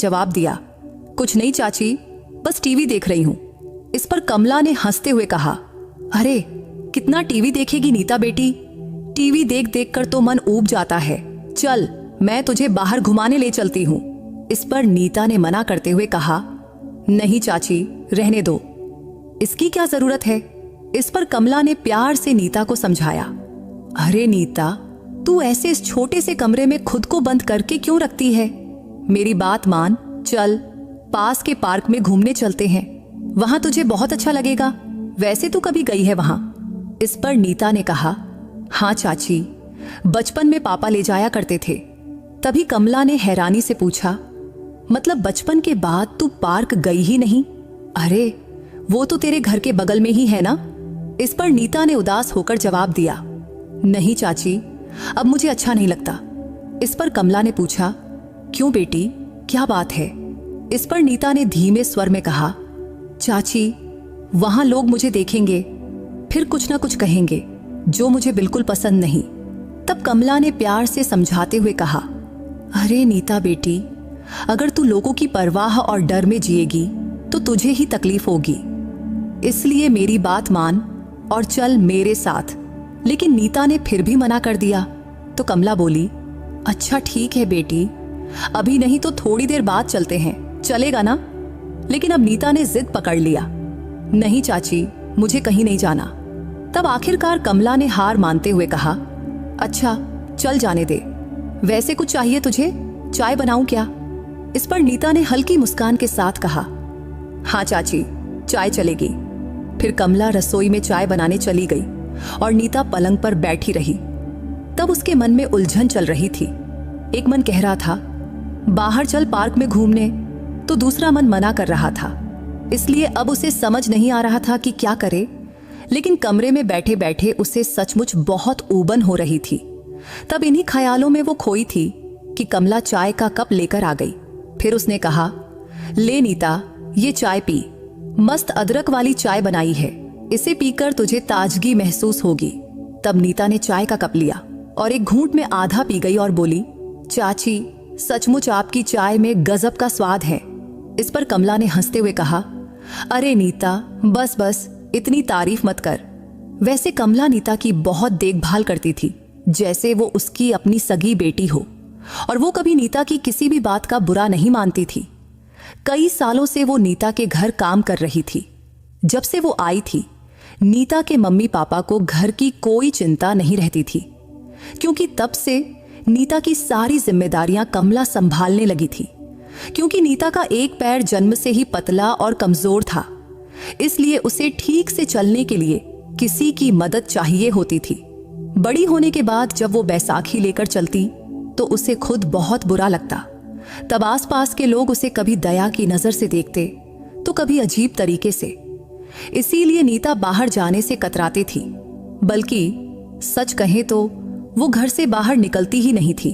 जवाब दिया, कुछ नहीं चाची, बस टीवी देख रही हूं। इस पर कमला ने हंसते हुए कहा, अरे कितना टीवी देखेगी नीता बेटी, टीवी देख देख कर तो मन ऊब जाता है, चल मैं तुझे बाहर घुमाने ले चलती हूं। इस पर नीता ने मना करते हुए कहा, नहीं चाची, रहने दो, इसकी क्या जरूरत है। इस पर कमला ने प्यार से नीता को समझाया, अरे नीता, तू ऐसे इस छोटे से कमरे में खुद को बंद करके क्यों रखती है, मेरी बात मान, चल पास के पार्क में घूमने चलते हैं, वहां तुझे बहुत अच्छा लगेगा, वैसे तू कभी गई है वहां। इस पर नीता ने कहा, हाँ चाची, बचपन में पापा ले जाया करते थे। तभी कमला ने हैरानी से पूछा, मतलब बचपन के बाद तू पार्क गई ही नहीं? अरे वो तो तेरे घर के बगल में ही है ना। इस पर नीता ने उदास होकर जवाब दिया, नहीं चाची, अब मुझे अच्छा नहीं लगता। इस पर कमला ने पूछा, क्यों बेटी, क्या बात है। इस पर नीता ने धीमे स्वर में कहा, चाची वहां लोग मुझे देखेंगे, फिर कुछ ना कुछ कहेंगे जो मुझे बिल्कुल पसंद नहीं। तब कमला ने प्यार से समझाते हुए कहा, अरे नीता बेटी, अगर तू लोगों की परवाह और डर में जिएगी तो तुझे ही तकलीफ होगी, इसलिए मेरी बात मान और चल मेरे साथ। लेकिन नीता ने फिर भी मना कर दिया। तो कमला बोली, अच्छा ठीक है बेटी, अभी नहीं तो थोड़ी देर बाद चलते हैं, चलेगा ना। लेकिन अब नीता ने जिद पकड़ लिया, नहीं चाची, मुझे कहीं नहीं जाना। तब आखिरकार कमला ने हार मानते हुए कहा, अच्छा चल जाने दे, वैसे कुछ चाहिए तुझे, चाय बनाऊं क्या। इस पर नीता ने हल्की मुस्कान के साथ कहा, हाँ चाची, चाय चलेगी। फिर कमला रसोई में चाय बनाने चली गई और नीता पलंग पर बैठी रही। तब उसके मन में उलझन चल रही थी। एक मन कह रहा था बाहर चल पार्क में घूमने, तो दूसरा मन मना कर रहा था, इसलिए अब उसे समझ नहीं आ रहा था कि क्या करे। लेकिन कमरे में बैठे बैठे उसे सचमुच बहुत ऊबन हो रही थी। तब इन्हीं ख्यालों में वो खोई थी कि कमला चाय का कप लेकर आ गई। फिर उसने कहा, ले नीता, ये चाय पी, मस्त अदरक वाली चाय बनाई है, इसे पीकर तुझे ताजगी महसूस होगी। तब नीता ने चाय का कप लिया और एक घूंट में आधा पी गई और बोली, चाची सचमुच आपकी चाय में गजब का स्वाद है। इस पर कमला ने हंसते हुए कहा, अरे नीता, बस बस इतनी तारीफ मत कर। वैसे कमला नीता की बहुत देखभाल करती थी, जैसे वो उसकी अपनी सगी बेटी हो, और वो कभी नीता की किसी भी बात का बुरा नहीं मानती थी। कई सालों से वो नीता के घर काम कर रही थी। जब से वो आई थी, नीता के मम्मी पापा को घर की कोई चिंता नहीं रहती थी, क्योंकि तब से नीता की सारी जिम्मेदारियां कमला संभालने लगी थी। क्योंकि नीता का एक पैर जन्म से ही पतला और कमजोर था, इसलिए उसे ठीक से चलने के लिए किसी की मदद चाहिए होती थी। बड़ी होने के बाद जब वो बैसाखी लेकर चलती तो उसे खुद बहुत बुरा लगता। तब आसपास के लोग उसे कभी दया की नजर से देखते तो कभी अजीब तरीके से। इसीलिए नीता बाहर जाने से कतराती थी, बल्कि सच कहें तो वो घर से बाहर निकलती ही नहीं थी।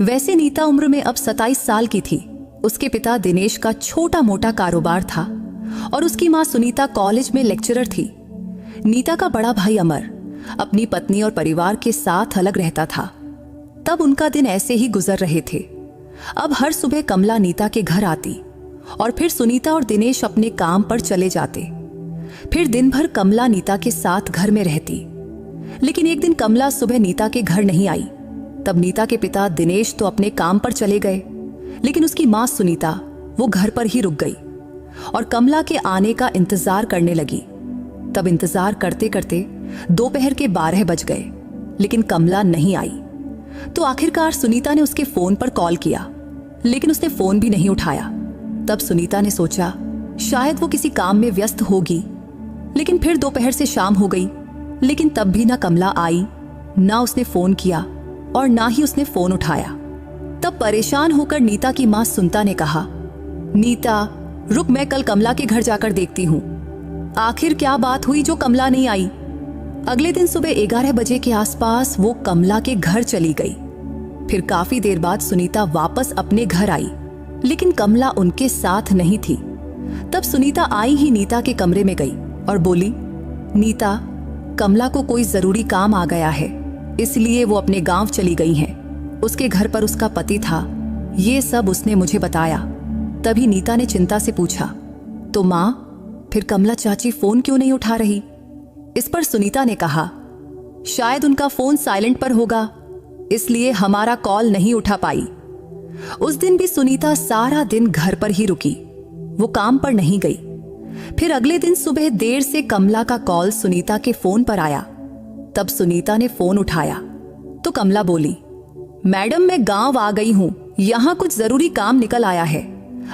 वैसे नीता उम्र में अब 27 साल की थी। उसके पिता दिनेश का छोटा मोटा कारोबार था और उसकी मां सुनीता कॉलेज में लेक्चरर थी। नीता का बड़ा भाई अमर अपनी पत्नी और परिवार के साथ अलग रहता था। तब उनका दिन ऐसे ही गुजर रहे थे। अब हर सुबह कमला नीता के घर आती और फिर सुनीता और दिनेश अपने काम पर चले जाते। फिर दिन भर कमला नीता के साथ घर में रहती। लेकिन एक दिन कमला सुबह नीता के घर नहीं आई। तब नीता के पिता दिनेश तो अपने काम पर चले गए, लेकिन उसकी मां सुनीता वो घर पर ही रुक गई और कमला के आने का इंतजार करने लगी। तब इंतजार करते करते दोपहर के 12 बज गए, लेकिन कमला नहीं आई। तो आखिरकार सुनीता ने उसके फोन पर कॉल किया, लेकिन उसने फोन भी नहीं उठाया। तब सुनीता ने सोचा शायद वो किसी काम में व्यस्त होगी। लेकिन फिर दोपहर से शाम हो गई, लेकिन तब भी ना कमला आई, ना उसने फोन किया और ना ही उसने फोन उठाया। तब परेशान होकर नीता की मां सुनीता ने कहा, नीता रुक, मैं कल कमला के घर जाकर देखती हूँ आखिर क्या बात हुई जो कमला नहीं आई। अगले दिन सुबह 11 बजे के आसपास वो कमला के घर चली गई। फिर काफी देर बाद सुनीता वापस अपने घर आई, लेकिन कमला उनके साथ नहीं थी। तब सुनीता आई ही नीता के कमरे में गई और बोली, नीता, कमला को कोई जरूरी काम आ गया है, इसलिए वो अपने गांव चली गई हैं। उसके घर पर उसका पति था, ये सब उसने मुझे बताया। तभी नीता ने चिंता से पूछा, तो माँ, फिर कमला चाची फोन क्यों नहीं उठा रही? इस पर सुनीता ने कहा, शायद उनका फोन साइलेंट पर होगा, इसलिए हमारा कॉल नहीं उठा पाई। उस दिन भी सुनीता सारा दिन घर पर ही रुकी, वो काम पर नहीं गई। फिर अगले दिन सुबह देर से कमला का कॉल सुनीता के फोन पर आया। तब सुनीता ने फोन उठाया तो कमला बोली, मैडम मैं गांव आ गई हूं, यहां कुछ जरूरी काम निकल आया है।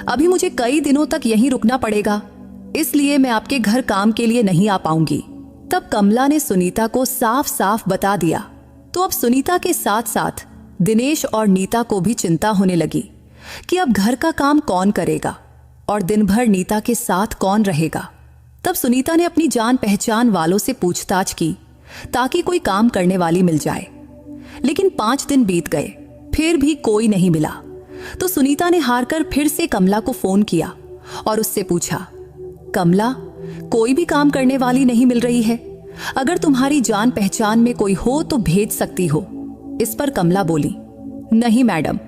अभी मुझे कई दिनों तक यहीं रुकना पड़ेगा, इसलिए मैं आपके घर काम के लिए नहीं आ पाऊंगी। तब कमला ने सुनीता को साफ साफ बता दिया। तो अब सुनीता के साथ साथ दिनेश और नीता को भी चिंता होने लगी कि अब घर का काम कौन करेगा और दिन भर नीता के साथ कौन रहेगा। तब सुनीता ने अपनी जान पहचान वालों से पूछताछ की ताकि कोई काम करने वाली मिल जाए। लेकिन 5 दिन बीत गए, फिर भी कोई नहीं मिला। तो सुनीता ने हार कर फिर से कमला को फोन किया और उससे पूछा, कमला, कोई भी काम करने वाली नहीं मिल रही है, अगर तुम्हारी जान पहचान में कोई हो तो भेज सकती हो। इस पर कमला बोली, नहीं मैडम,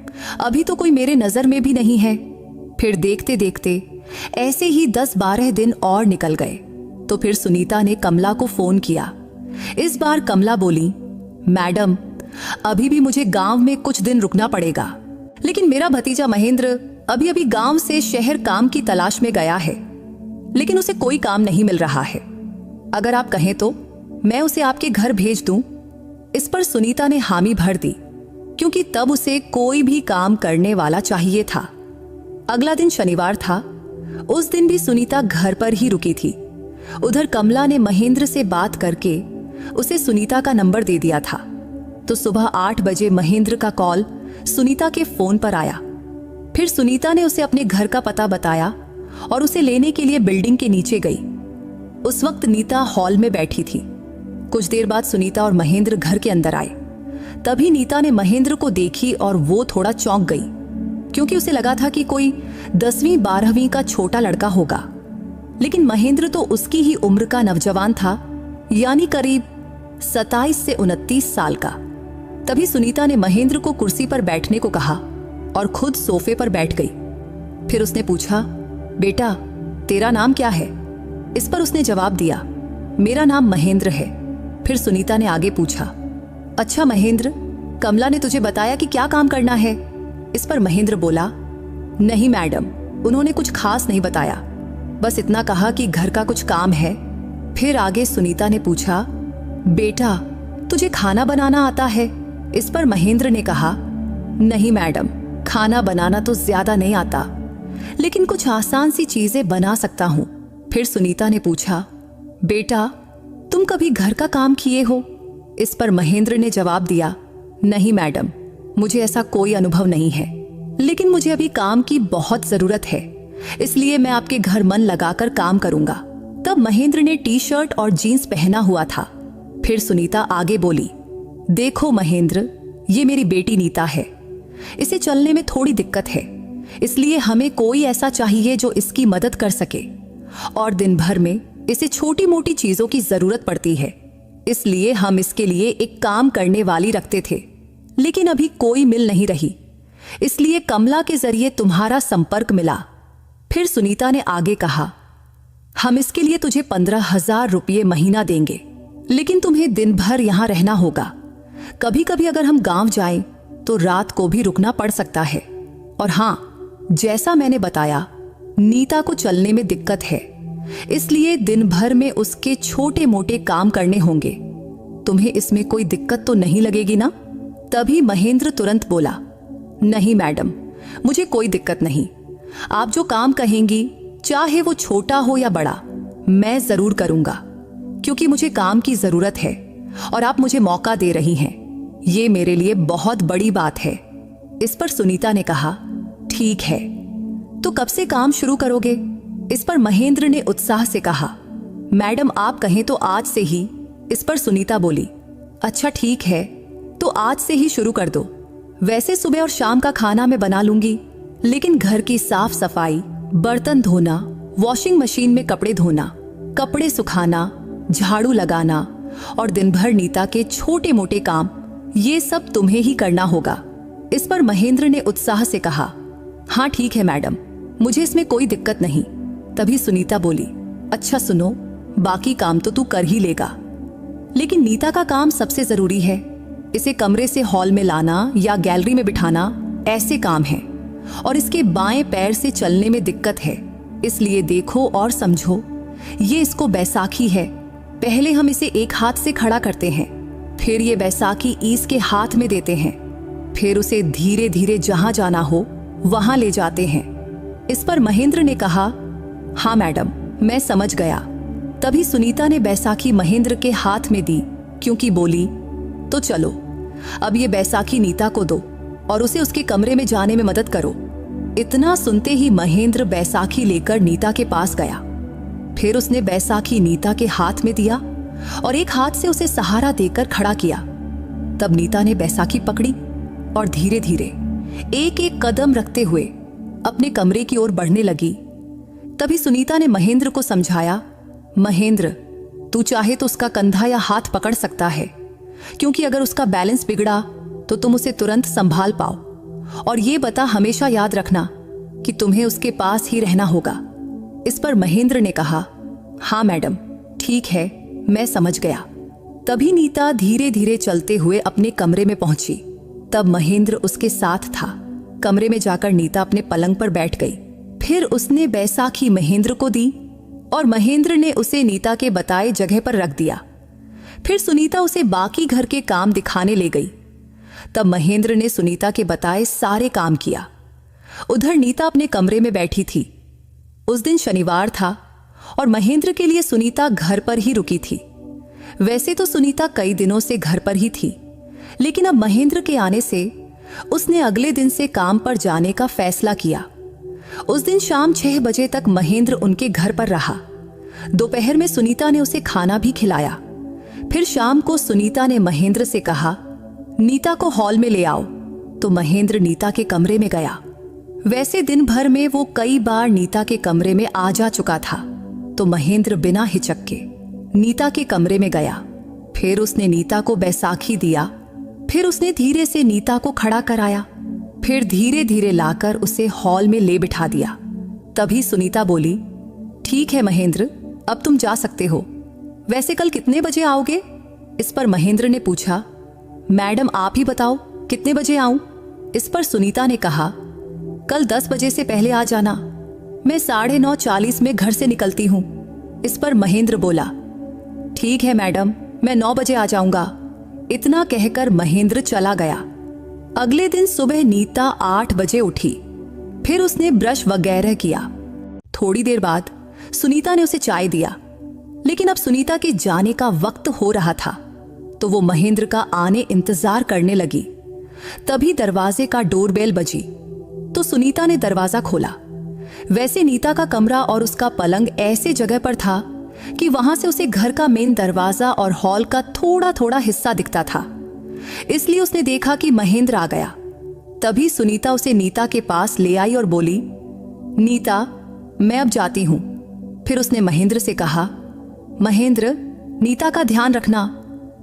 अभी तो कोई मेरे नजर में भी नहीं है। फिर देखते देखते ऐसे ही 10-12 दिन और निकल गए। तो फिर सुनीता ने कमला को फोन किया। इस बार कमला बोली, मैडम अभी भी मुझे गांव में कुछ दिन रुकना पड़ेगा, लेकिन मेरा भतीजा महेंद्र अभी अभी गांव से शहर काम की तलाश में गया है, लेकिन उसे कोई काम नहीं मिल रहा है। अगर आप कहें तो मैं उसे आपके घर भेज दूं। इस पर सुनीता ने हामी भर दी, क्योंकि तब उसे कोई भी काम करने वाला चाहिए था। अगला दिन शनिवार था। उस दिन भी सुनीता घर पर ही रुकी थी। उधर कमला ने महेंद्र से बात करके उसे सुनीता का नंबर दे दिया था। तो सुबह 8 बजे महेंद्र का कॉल सुनीता के फोन पर आया। फिर सुनीता ने उसे अपने घर का पता बताया और उसे लेने के लिए बिल्डिंग के नीचे गई। उस वक्त नीता हॉल में बैठी थी। कुछ देर बाद सुनीता और महेंद्र घर के अंदर आए। तभी नीता ने महेंद्र को देखी और वो थोड़ा चौंक गई, क्योंकि उसे लगा था कि कोई 10वीं-12वीं का छोटा लड़का होगा। लेकिन महेंद्र तो उसकी ही उम्र का नौजवान था, यानी करीब 27 से 29 साल का। तभी सुनीता ने महेंद्र को कुर्सी पर बैठने को कहा और खुद सोफे पर बैठ गई। फिर उसने पूछा, बेटा तेरा नाम क्या है? इस पर उसने जवाब दिया, मेरा नाम महेंद्र है। फिर सुनीता ने आगे पूछा, अच्छा महेंद्र, कमला ने तुझे बताया कि क्या काम करना है? इस पर महेंद्र बोला, नहीं मैडम, उन्होंने कुछ खास नहीं बताया, बस इतना कहा कि घर का कुछ काम है। फिर आगे सुनीता ने पूछा, बेटा तुझे खाना बनाना आता है? इस पर महेंद्र ने कहा, नहीं मैडम, खाना बनाना तो ज्यादा नहीं आता, लेकिन कुछ आसान सी चीजें बना सकता हूं। फिर सुनीता ने पूछा, बेटा तुम कभी घर का काम किए हो? इस पर महेंद्र ने जवाब दिया, नहीं मैडम, मुझे ऐसा कोई अनुभव नहीं है, लेकिन मुझे अभी काम की बहुत जरूरत है, इसलिए मैं आपके घर मन लगाकर काम करूंगा। तब महेंद्र ने टी-शर्ट और जीन्स पहना हुआ था। फिर सुनीता आगे बोली, देखो महेंद्र, ये मेरी बेटी नीता है, इसे चलने में थोड़ी दिक्कत है, इसलिए हमें कोई ऐसा चाहिए जो इसकी मदद कर सके, और दिन भर में इसे छोटी मोटी चीजों की जरूरत पड़ती है, इसलिए हम इसके लिए एक काम करने वाली रखते थे, लेकिन अभी कोई मिल नहीं रही, इसलिए कमला के जरिए तुम्हारा संपर्क मिला। फिर सुनीता ने आगे कहा, हम इसके लिए तुझे 15,000 रुपये महीना देंगे, लेकिन तुम्हें दिन भर यहां रहना होगा। कभी कभी अगर हम गांव जाएं तो रात को भी रुकना पड़ सकता है। और हां, जैसा मैंने बताया, नीता को चलने में दिक्कत है, इसलिए दिन भर में उसके छोटे मोटे काम करने होंगे। तुम्हें इसमें कोई दिक्कत तो नहीं लगेगी ना? तभी महेंद्र तुरंत बोला, नहीं मैडम, मुझे कोई दिक्कत नहीं, आप जो काम कहेंगी, चाहे वो छोटा हो या बड़ा, मैं जरूर करूंगा, क्योंकि मुझे काम की जरूरत है और आप मुझे मौका दे रही हैं, ये मेरे लिए बहुत बड़ी बात है। इस पर सुनीता ने कहा, ठीक है, तो कब से काम शुरू करोगे? इस पर महेंद्र ने उत्साह से कहा, मैडम आप कहें तो आज से ही। इस पर सुनीता बोली, अच्छा ठीक है, तो आज से ही शुरू कर दो। वैसे सुबह और शाम का खाना मैं बना लूंगी, लेकिन घर की साफ सफाई, बर्तन धोना, वॉशिंग मशीन में कपड़े धोना, कपड़े सुखाना, झाड़ू लगाना और दिन भर नीता के छोटे मोटे काम, ये सब तुम्हें ही करना होगा। इस पर महेंद्र ने उत्साह से कहा, हाँ ठीक है मैडम, मुझे इसमें कोई दिक्कत नहीं। तभी सुनीता बोली, अच्छा सुनो, बाकी काम तो तू कर ही लेगा, लेकिन नीता का काम सबसे जरूरी है। इसे कमरे से हॉल में लाना या गैलरी में बिठाना ऐसे काम है, और इसके बाएं पैर से चलने में दिक्कत है, इसलिए देखो और समझो। ये इसको बैसाखी है, पहले हम इसे एक हाथ से खड़ा करते हैं, फिर ये बैसाखी इसके हाथ में देते हैं, फिर उसे धीरे धीरे जहां जाना हो वहां ले जाते हैं। इस पर महेंद्र ने कहा, हाँ मैडम, मैं समझ गया। तभी सुनीता ने बैसाखी महेंद्र के हाथ में दी, क्योंकि बोली, तो चलो अब ये बैसाखी नीता को दो और उसे उसके कमरे में जाने में मदद करो। इतना सुनते ही महेंद्र बैसाखी लेकर नीता के पास गया। फिर उसने बैसाखी नीता के हाथ में दिया और एक हाथ से उसे सहारा देकर खड़ा किया। तब नीता ने बैसाखी पकड़ी और धीरे धीरे एक एक कदम रखते हुए अपने कमरे की ओर बढ़ने लगी। तभी सुनीता ने महेंद्र को समझाया, महेंद्र, तू चाहे तो उसका कंधा या हाथ पकड़ सकता है, क्योंकि अगर उसका बैलेंस बिगड़ा तो तुम उसे तुरंत संभाल पाओ। और ये बता, हमेशा याद रखना कि तुम्हें उसके पास ही रहना होगा। इस पर महेंद्र ने कहा, हाँ मैडम, ठीक है, मैं समझ गया। तभी नीता धीरे धीरे चलते हुए अपने कमरे में पहुंची। तब महेंद्र उसके साथ था। कमरे में जाकर नीता अपने पलंग पर बैठ गई। फिर उसने बैसाखी महेंद्र को दी और महेंद्र ने उसे नीता के बताए जगह पर रख दिया। फिर सुनीता उसे बाकी घर के काम दिखाने ले गई। तब महेंद्र ने सुनीता के बताए सारे काम किया। उधर नीता अपने कमरे में बैठी थी। उस दिन शनिवार था और महेंद्र के लिए सुनीता घर पर ही रुकी थी। वैसे तो सुनीता कई दिनों से घर पर ही थी, लेकिन अब महेंद्र के आने से उसने अगले दिन से काम पर जाने का फैसला किया। उस दिन शाम 6 बजे तक महेंद्र उनके घर पर रहा। दोपहर में सुनीता ने उसे खाना भी खिलाया। फिर शाम को सुनीता ने महेंद्र से कहा, नीता को हॉल में ले आओ। तो महेंद्र नीता के कमरे में गया। वैसे दिन भर में वो कई बार नीता के कमरे में आ जा चुका था, तो महेंद्र बिना हिचक के नीता के कमरे में गया। फिर उसने नीता को बैसाखी दिया। फिर उसने धीरे से नीता को खड़ा कराया। फिर धीरे धीरे लाकर उसे हॉल में ले बिठा दिया। तभी सुनीता बोली, ठीक है महेंद्र, अब तुम जा सकते हो। वैसे कल कितने बजे आओगे? इस पर महेंद्र ने पूछा, मैडम आप ही बताओ कितने बजे आऊं? इस पर सुनीता ने कहा, कल 10 बजे से पहले आ जाना, मैं 9:40 में घर से निकलती हूं। इस पर महेंद्र बोला, ठीक है मैडम, मैं 9 बजे आ जाऊंगा। इतना कहकर महेंद्र चला गया। अगले दिन सुबह नीता 8 बजे उठी। फिर उसने ब्रश वगैरह किया। थोड़ी देर बाद सुनीता ने उसे चाय दिया, लेकिन अब सुनीता के जाने का वक्त हो रहा था, तो वो महेंद्र का आने इंतजार करने लगी। तभी दरवाजे का डोरबेल बजी, तो सुनीता ने दरवाजा खोला। वैसे नीता का कमरा और उसका पलंग ऐसे जगह पर था कि वहां से उसे घर का मेन दरवाजा और हॉल का थोड़ा थोड़ा हिस्सा दिखता था। इसलिए उसने देखा कि महेंद्र आ गया। तभी सुनीता उसे नीता के पास ले आई और बोली, नीता, मैं अब जाती हूं। फिर उसने महेंद्र से कहा, महेंद्र, नीता का ध्यान रखना,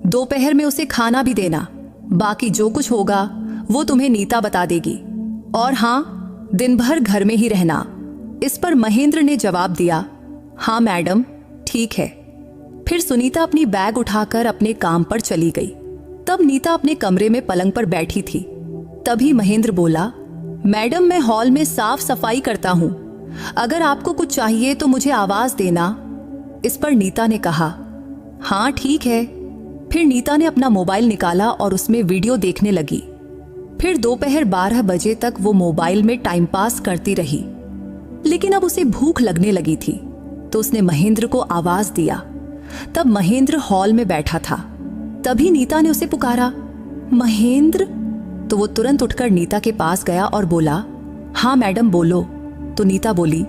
दोपहर में उसे खाना भी देना, बाकी जो कुछ होगा वो तुम्हें नीता बता देगी। और हाँ, दिन भर घर में ही रहना। इस पर महेंद्र ने जवाब दिया, हाँ मैडम, ठीक है। फिर सुनीता अपनी बैग उठाकर अपने काम पर चली गई। तब नीता अपने कमरे में पलंग पर बैठी थी। तभी महेंद्र बोला, मैडम, मैं हॉल में साफ सफाई करता हूं, अगर आपको कुछ चाहिए तो मुझे आवाज देना। इस पर नीता ने कहा, हाँ ठीक है। फिर नीता ने अपना मोबाइल निकाला और उसमें वीडियो देखने लगी। फिर दोपहर 12 बजे तक वो मोबाइल में टाइम पास करती रही। लेकिन अब उसे भूख लगने लगी थी, तो उसने महेंद्र को आवाज दिया। तब महेंद्र हॉल में बैठा था। तभी नीता ने उसे पुकारा, महेंद्र। तो वो तुरंत उठकर नीता के पास गया और बोला, हाँ मैडम बोलो। तो नीता बोली,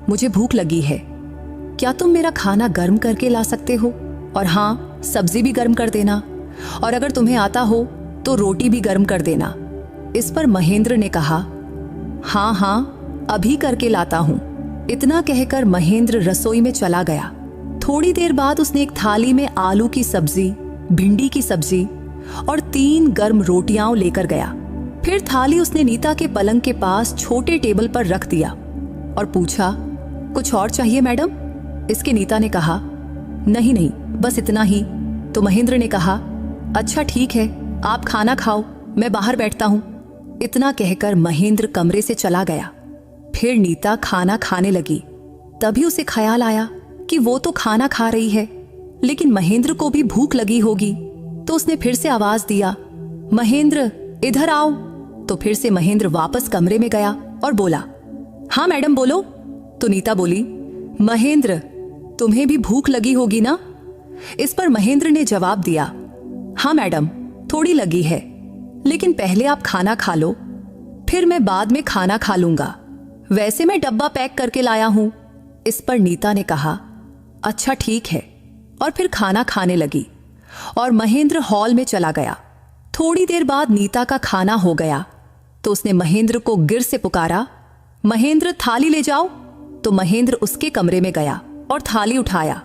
मुझे भूख लगी है, क्या तुम मेरा खाना गर्म करके ला सकते हो? और हाँ, सब्जी भी गर्म कर देना, और अगर तुम्हें आता हो तो रोटी भी गर्म कर देना। इस पर महेंद्र ने कहा, हाँ हाँ, अभी करके लाता हूं। इतना कहकर महेंद्र रसोई में चला गया। थोड़ी देर बाद उसने एक थाली में आलू की सब्जी, भिंडी की सब्जी और 3 गर्म रोटियां लेकर गया। फिर थाली उसने नीता के पलंग के पास छोटे टेबल पर रख दिया और पूछा, कुछ और चाहिए मैडम? इसके नीता ने कहा, नहीं नहीं, बस इतना ही। तो महेंद्र ने कहा, अच्छा ठीक है, आप खाना खाओ, मैं बाहर बैठता हूं। इतना कहकर महेंद्र कमरे से चला गया। फिर नीता खाना खाने लगी। तभी उसे ख्याल आया कि वो तो खाना खा रही है, लेकिन महेंद्र को भी भूख लगी होगी। तो उसने फिर से आवाज दिया, महेंद्र इधर आओ। तो फिर से महेंद्र वापस कमरे में गया और बोला, हाँ मैडम बोलो। तो नीता बोली, महेंद्र तुम्हें भी भूख लगी होगी ना? इस पर महेंद्र ने जवाब दिया, हाँ मैडम, थोड़ी लगी है, लेकिन पहले आप खाना खा लो, फिर मैं बाद में खाना खा लूंगा। वैसे मैं डब्बा पैक करके लाया हूं। इस पर नीता ने कहा, अच्छा ठीक है, और फिर खाना खाने लगी और महेंद्र हॉल में चला गया। थोड़ी देर बाद नीता का खाना हो गया तो उसने महेंद्र को गिर से पुकारा, महेंद्र थाली ले जाओ। तो महेंद्र उसके कमरे में गया और थाली उठाया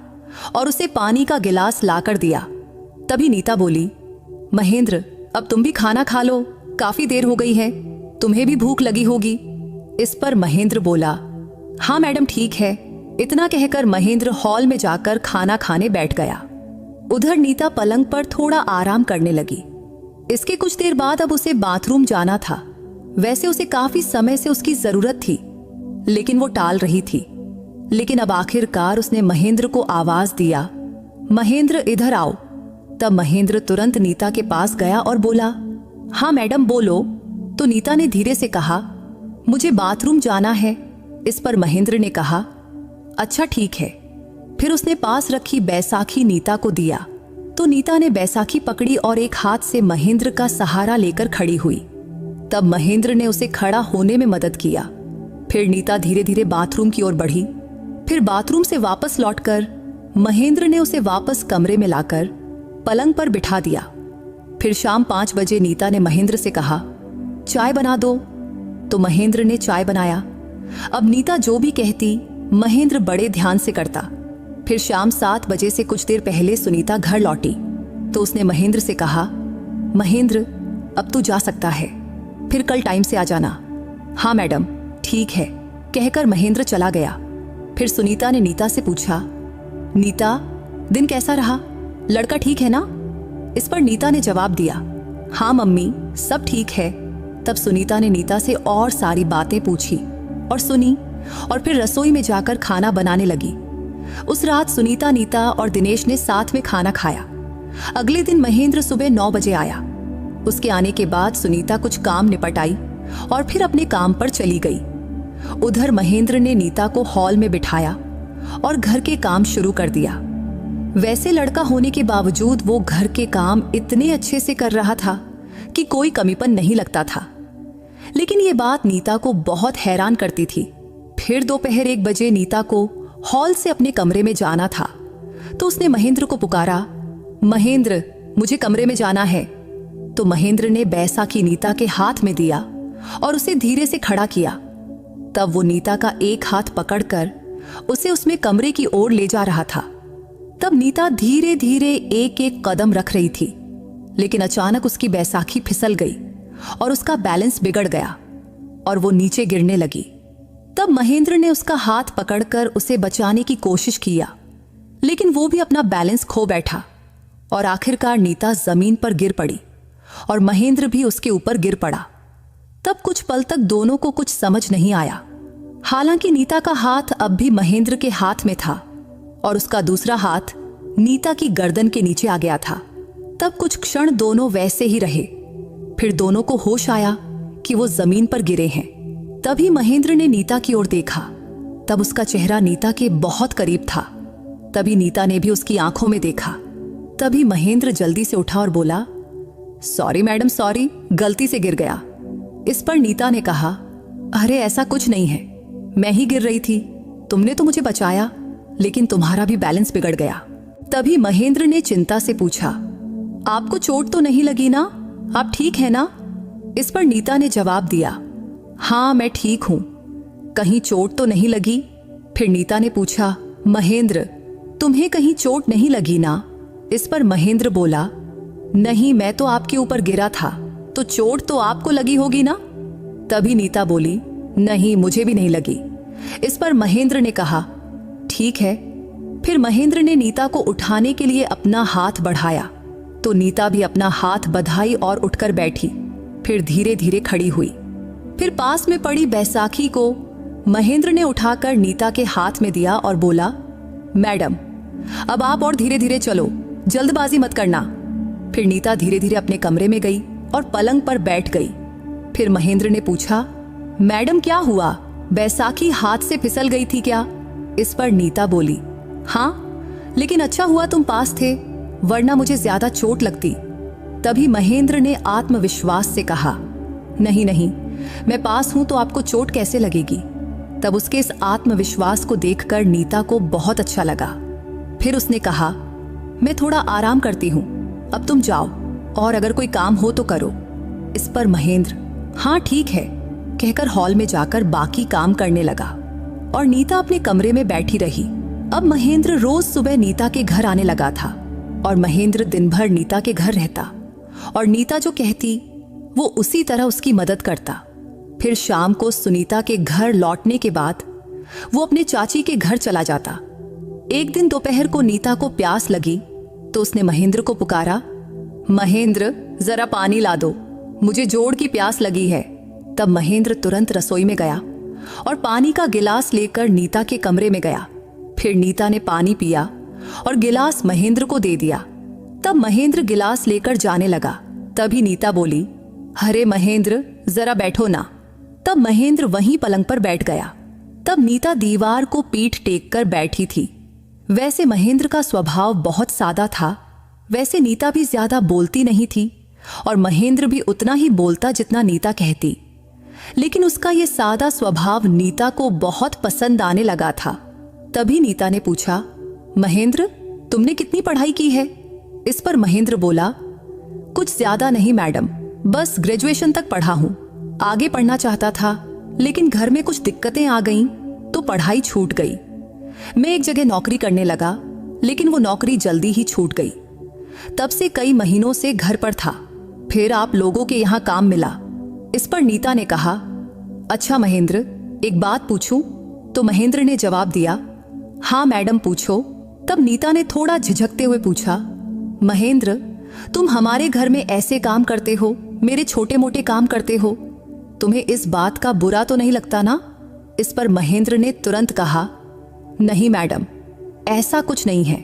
और उसे पानी का गिलास लाकर दिया। तभी नीता बोली, महेंद्र अब तुम भी खाना खा लो, काफी देर हो गई है, तुम्हें भी भूख लगी होगी। इस पर महेंद्र बोला, हाँ मैडम ठीक है। इतना कहकर महेंद्र हॉल में जाकर खाना खाने बैठ गया। उधर नीता पलंग पर थोड़ा आराम करने लगी। इसके कुछ देर बाद अब उसे बाथरूम जाना था। वैसे उसे काफी समय से उसकी जरूरत थी, लेकिन वो टाल रही थी। लेकिन अब आखिरकार उसने महेंद्र को आवाज दिया, महेंद्र इधर आओ। तब महेंद्र तुरंत नीता के पास गया और बोला, हाँ मैडम बोलो। तो नीता ने धीरे से कहा, मुझे बाथरूम जाना है। इस पर महेंद्र ने कहा, अच्छा ठीक है। फिर उसने पास रखी बैसाखी नीता को दिया। तो नीता ने बैसाखी पकड़ी और एक हाथ से महेंद्र का सहारा लेकर खड़ी हुई। तब महेंद्र ने उसे खड़ा होने में मदद किया। फिर नीता धीरे धीरे बाथरूम की ओर बढ़ी। फिर बाथरूम से वापस लौटकर महेंद्र ने उसे वापस कमरे में लाकर पलंग पर बिठा दिया। फिर शाम 5 बजे नीता ने महेंद्र से कहा, चाय बना दो। तो महेंद्र ने चाय बनाया। अब नीता जो भी कहती महेंद्र बड़े ध्यान से करता। फिर शाम 7 बजे से कुछ देर पहले सुनीता घर लौटी तो उसने महेंद्र से कहा, महेंद्र अब तू जा सकता है, फिर कल टाइम से आ जाना। हाँ मैडम ठीक है, कहकर महेंद्र चला गया। फिर सुनीता ने नीता से पूछा, नीता दिन कैसा रहा, लड़का ठीक है ना? इस पर नीता ने जवाब दिया, हाँ मम्मी सब ठीक है। तब सुनीता ने नीता से और सारी बातें पूछी और सुनी और फिर रसोई में जाकर खाना बनाने लगी। उस रात सुनीता, नीता और दिनेश ने साथ में खाना खाया। अगले दिन महेंद्र सुबह 9 बजे आया। उसके आने के बाद सुनीता कुछ काम निपटाई और फिर अपने काम पर चली गई। उधर महेंद्र ने नीता को हॉल में बिठाया और घर के काम शुरू कर दिया। वैसे लड़का होने के बावजूद वो घर के काम इतने अच्छे से कर रहा था कि कोई कमीपन नहीं लगता था। लेकिन ये बात नीता को बहुत हैरान करती थी। फिर दोपहर 1 बजे नीता को हॉल से अपने कमरे में जाना था तो उसने महेंद्र को पुकारा, महेंद्र मुझे कमरे में जाना है। तो महेंद्र ने बैसाखी नीता के हाथ में दिया और उसे धीरे से खड़ा किया। तब वो नीता का एक हाथ पकड़कर उसे उसमें कमरे की ओर ले जा रहा था। तब नीता धीरे धीरे एक एक कदम रख रही थी, लेकिन अचानक उसकी बैसाखी फिसल गई और उसका बैलेंस बिगड़ गया और वो नीचे गिरने लगी। तब महेंद्र ने उसका हाथ पकड़कर उसे बचाने की कोशिश किया, लेकिन वो भी अपना बैलेंस खो बैठा और आखिरकार नीता जमीन पर गिर पड़ी और महेंद्र भी उसके ऊपर गिर पड़ा। तब कुछ पल तक दोनों को कुछ समझ नहीं आया। हालांकि नीता का हाथ अब भी महेंद्र के हाथ में था और उसका दूसरा हाथ नीता की गर्दन के नीचे आ गया था। तब कुछ क्षण दोनों वैसे ही रहे। फिर दोनों को होश आया कि वो जमीन पर गिरे हैं। तभी महेंद्र ने नीता की ओर देखा। तब उसका चेहरा नीता के बहुत करीब था। तभी नीता ने भी उसकी आंखों में देखा। तभी महेंद्र जल्दी से उठा और बोला, सॉरी मैडम सॉरी, गलती से गिर गया। इस पर नीता ने कहा, अरे ऐसा कुछ नहीं है, मैं ही गिर रही थी, तुमने तो मुझे बचाया, लेकिन तुम्हारा भी बैलेंस बिगड़ गया। तभी महेंद्र ने चिंता से पूछा, आपको चोट तो नहीं लगी ना, आप ठीक है ना? इस पर नीता ने जवाब दिया, हाँ मैं ठीक हूं, कहीं चोट तो नहीं लगी? फिर नीता ने पूछा, महेंद्र तुम्हें कहीं चोट नहीं लगी ना? इस पर महेंद्र बोला, नहीं मैं तो आपके ऊपर गिरा था, तो चोट तो आपको लगी होगी ना? तभी नीता बोली, नहीं, मुझे भी नहीं लगी। इस पर महेंद्र ने कहा, ठीक है। फिर महेंद्र ने नीता को उठाने के लिए अपना हाथ बढ़ाया तो नीता भी अपना हाथ बधाई और उठकर बैठी, फिर धीरे धीरे खड़ी हुई। फिर पास में पड़ी बैसाखी को महेंद्र ने उठाकर नीता के हाथ में दिया और बोला, मैडम अब आप और धीरे धीरे चलो, जल्दबाजी मत करना। फिर नीता धीरे धीरे अपने कमरे में गई और पलंग पर बैठ गई। फिर महेंद्र ने पूछा, मैडम क्या हुआ, बैसाखी हाथ से फिसल गई थी क्या? इस पर नीता बोली, हाँ, लेकिन अच्छा हुआ तुम पास थे, वरना मुझे ज्यादा चोट लगती। तभी महेंद्र ने आत्मविश्वास से कहा, नहीं नहीं, मैं पास हूं तो आपको चोट कैसे लगेगी? तब उसके इस आत्मविश्वास को देखकर नीता को बहुत अच्छा लगा। फिर उसने कहा, मैं थोड़ा आराम करती हूं, अब तुम जाओ और अगर कोई काम हो तो करो। इस पर महेंद्र, हाँ ठीक है, कहकर हॉल में जाकर बाकी काम करने लगा और नीता अपने कमरे में बैठी रही। अब महेंद्र रोज सुबह नीता के घर आने लगा था और महेंद्र दिन भर नीता के घर रहता और नीता जो कहती वो उसी तरह उसकी मदद करता। फिर शाम को सुनीता के घर लौटने के बाद वो अपने चाची के घर चला जाता। एक दिन दोपहर को नीता को प्यास लगी तो उसने महेंद्र को पुकारा, महेंद्र जरा पानी ला दो, मुझे जोर की प्यास लगी है। तब महेंद्र तुरंत रसोई में गया और पानी का गिलास लेकर नीता के कमरे में गया। फिर नीता ने पानी पिया और गिलास महेंद्र को दे दिया। तब महेंद्र गिलास लेकर जाने लगा। तभी नीता बोली, अरे महेंद्र जरा बैठो ना। तब महेंद्र वहीं पलंग पर बैठ गया। तब नीता दीवार को पीठ टेक कर बैठी थी। वैसे महेंद्र का स्वभाव बहुत सादा था, वैसे नीता भी ज्यादा बोलती नहीं थी और महेंद्र भी उतना ही बोलता जितना नीता कहती। लेकिन उसका ये सादा स्वभाव नीता को बहुत पसंद आने लगा था। तभी नीता ने पूछा, महेंद्र तुमने कितनी पढ़ाई की है? इस पर महेंद्र बोला, कुछ ज्यादा नहीं मैडम, बस ग्रेजुएशन तक पढ़ा हूं। आगे पढ़ना चाहता था लेकिन घर में कुछ दिक्कतें आ गईं तो पढ़ाई छूट गई। मैं एक जगह नौकरी करने लगा लेकिन वो नौकरी जल्दी ही छूट गई। तब से कई महीनों से घर पर था। फिर आप लोगों के यहाँ काम मिला। इस पर नीता ने कहा, अच्छा महेंद्र एक बात पूछूं? तो महेंद्र ने जवाब दिया, हाँ मैडम पूछो। तब नीता ने थोड़ा झिझकते हुए पूछा, महेंद्र तुम हमारे घर में ऐसे काम करते हो, मेरे छोटे मोटे काम करते हो, तुम्हें इस बात का बुरा तो नहीं लगता ना? इस पर महेंद्र ने तुरंत कहा, नहीं मैडम, ऐसा कुछ नहीं है।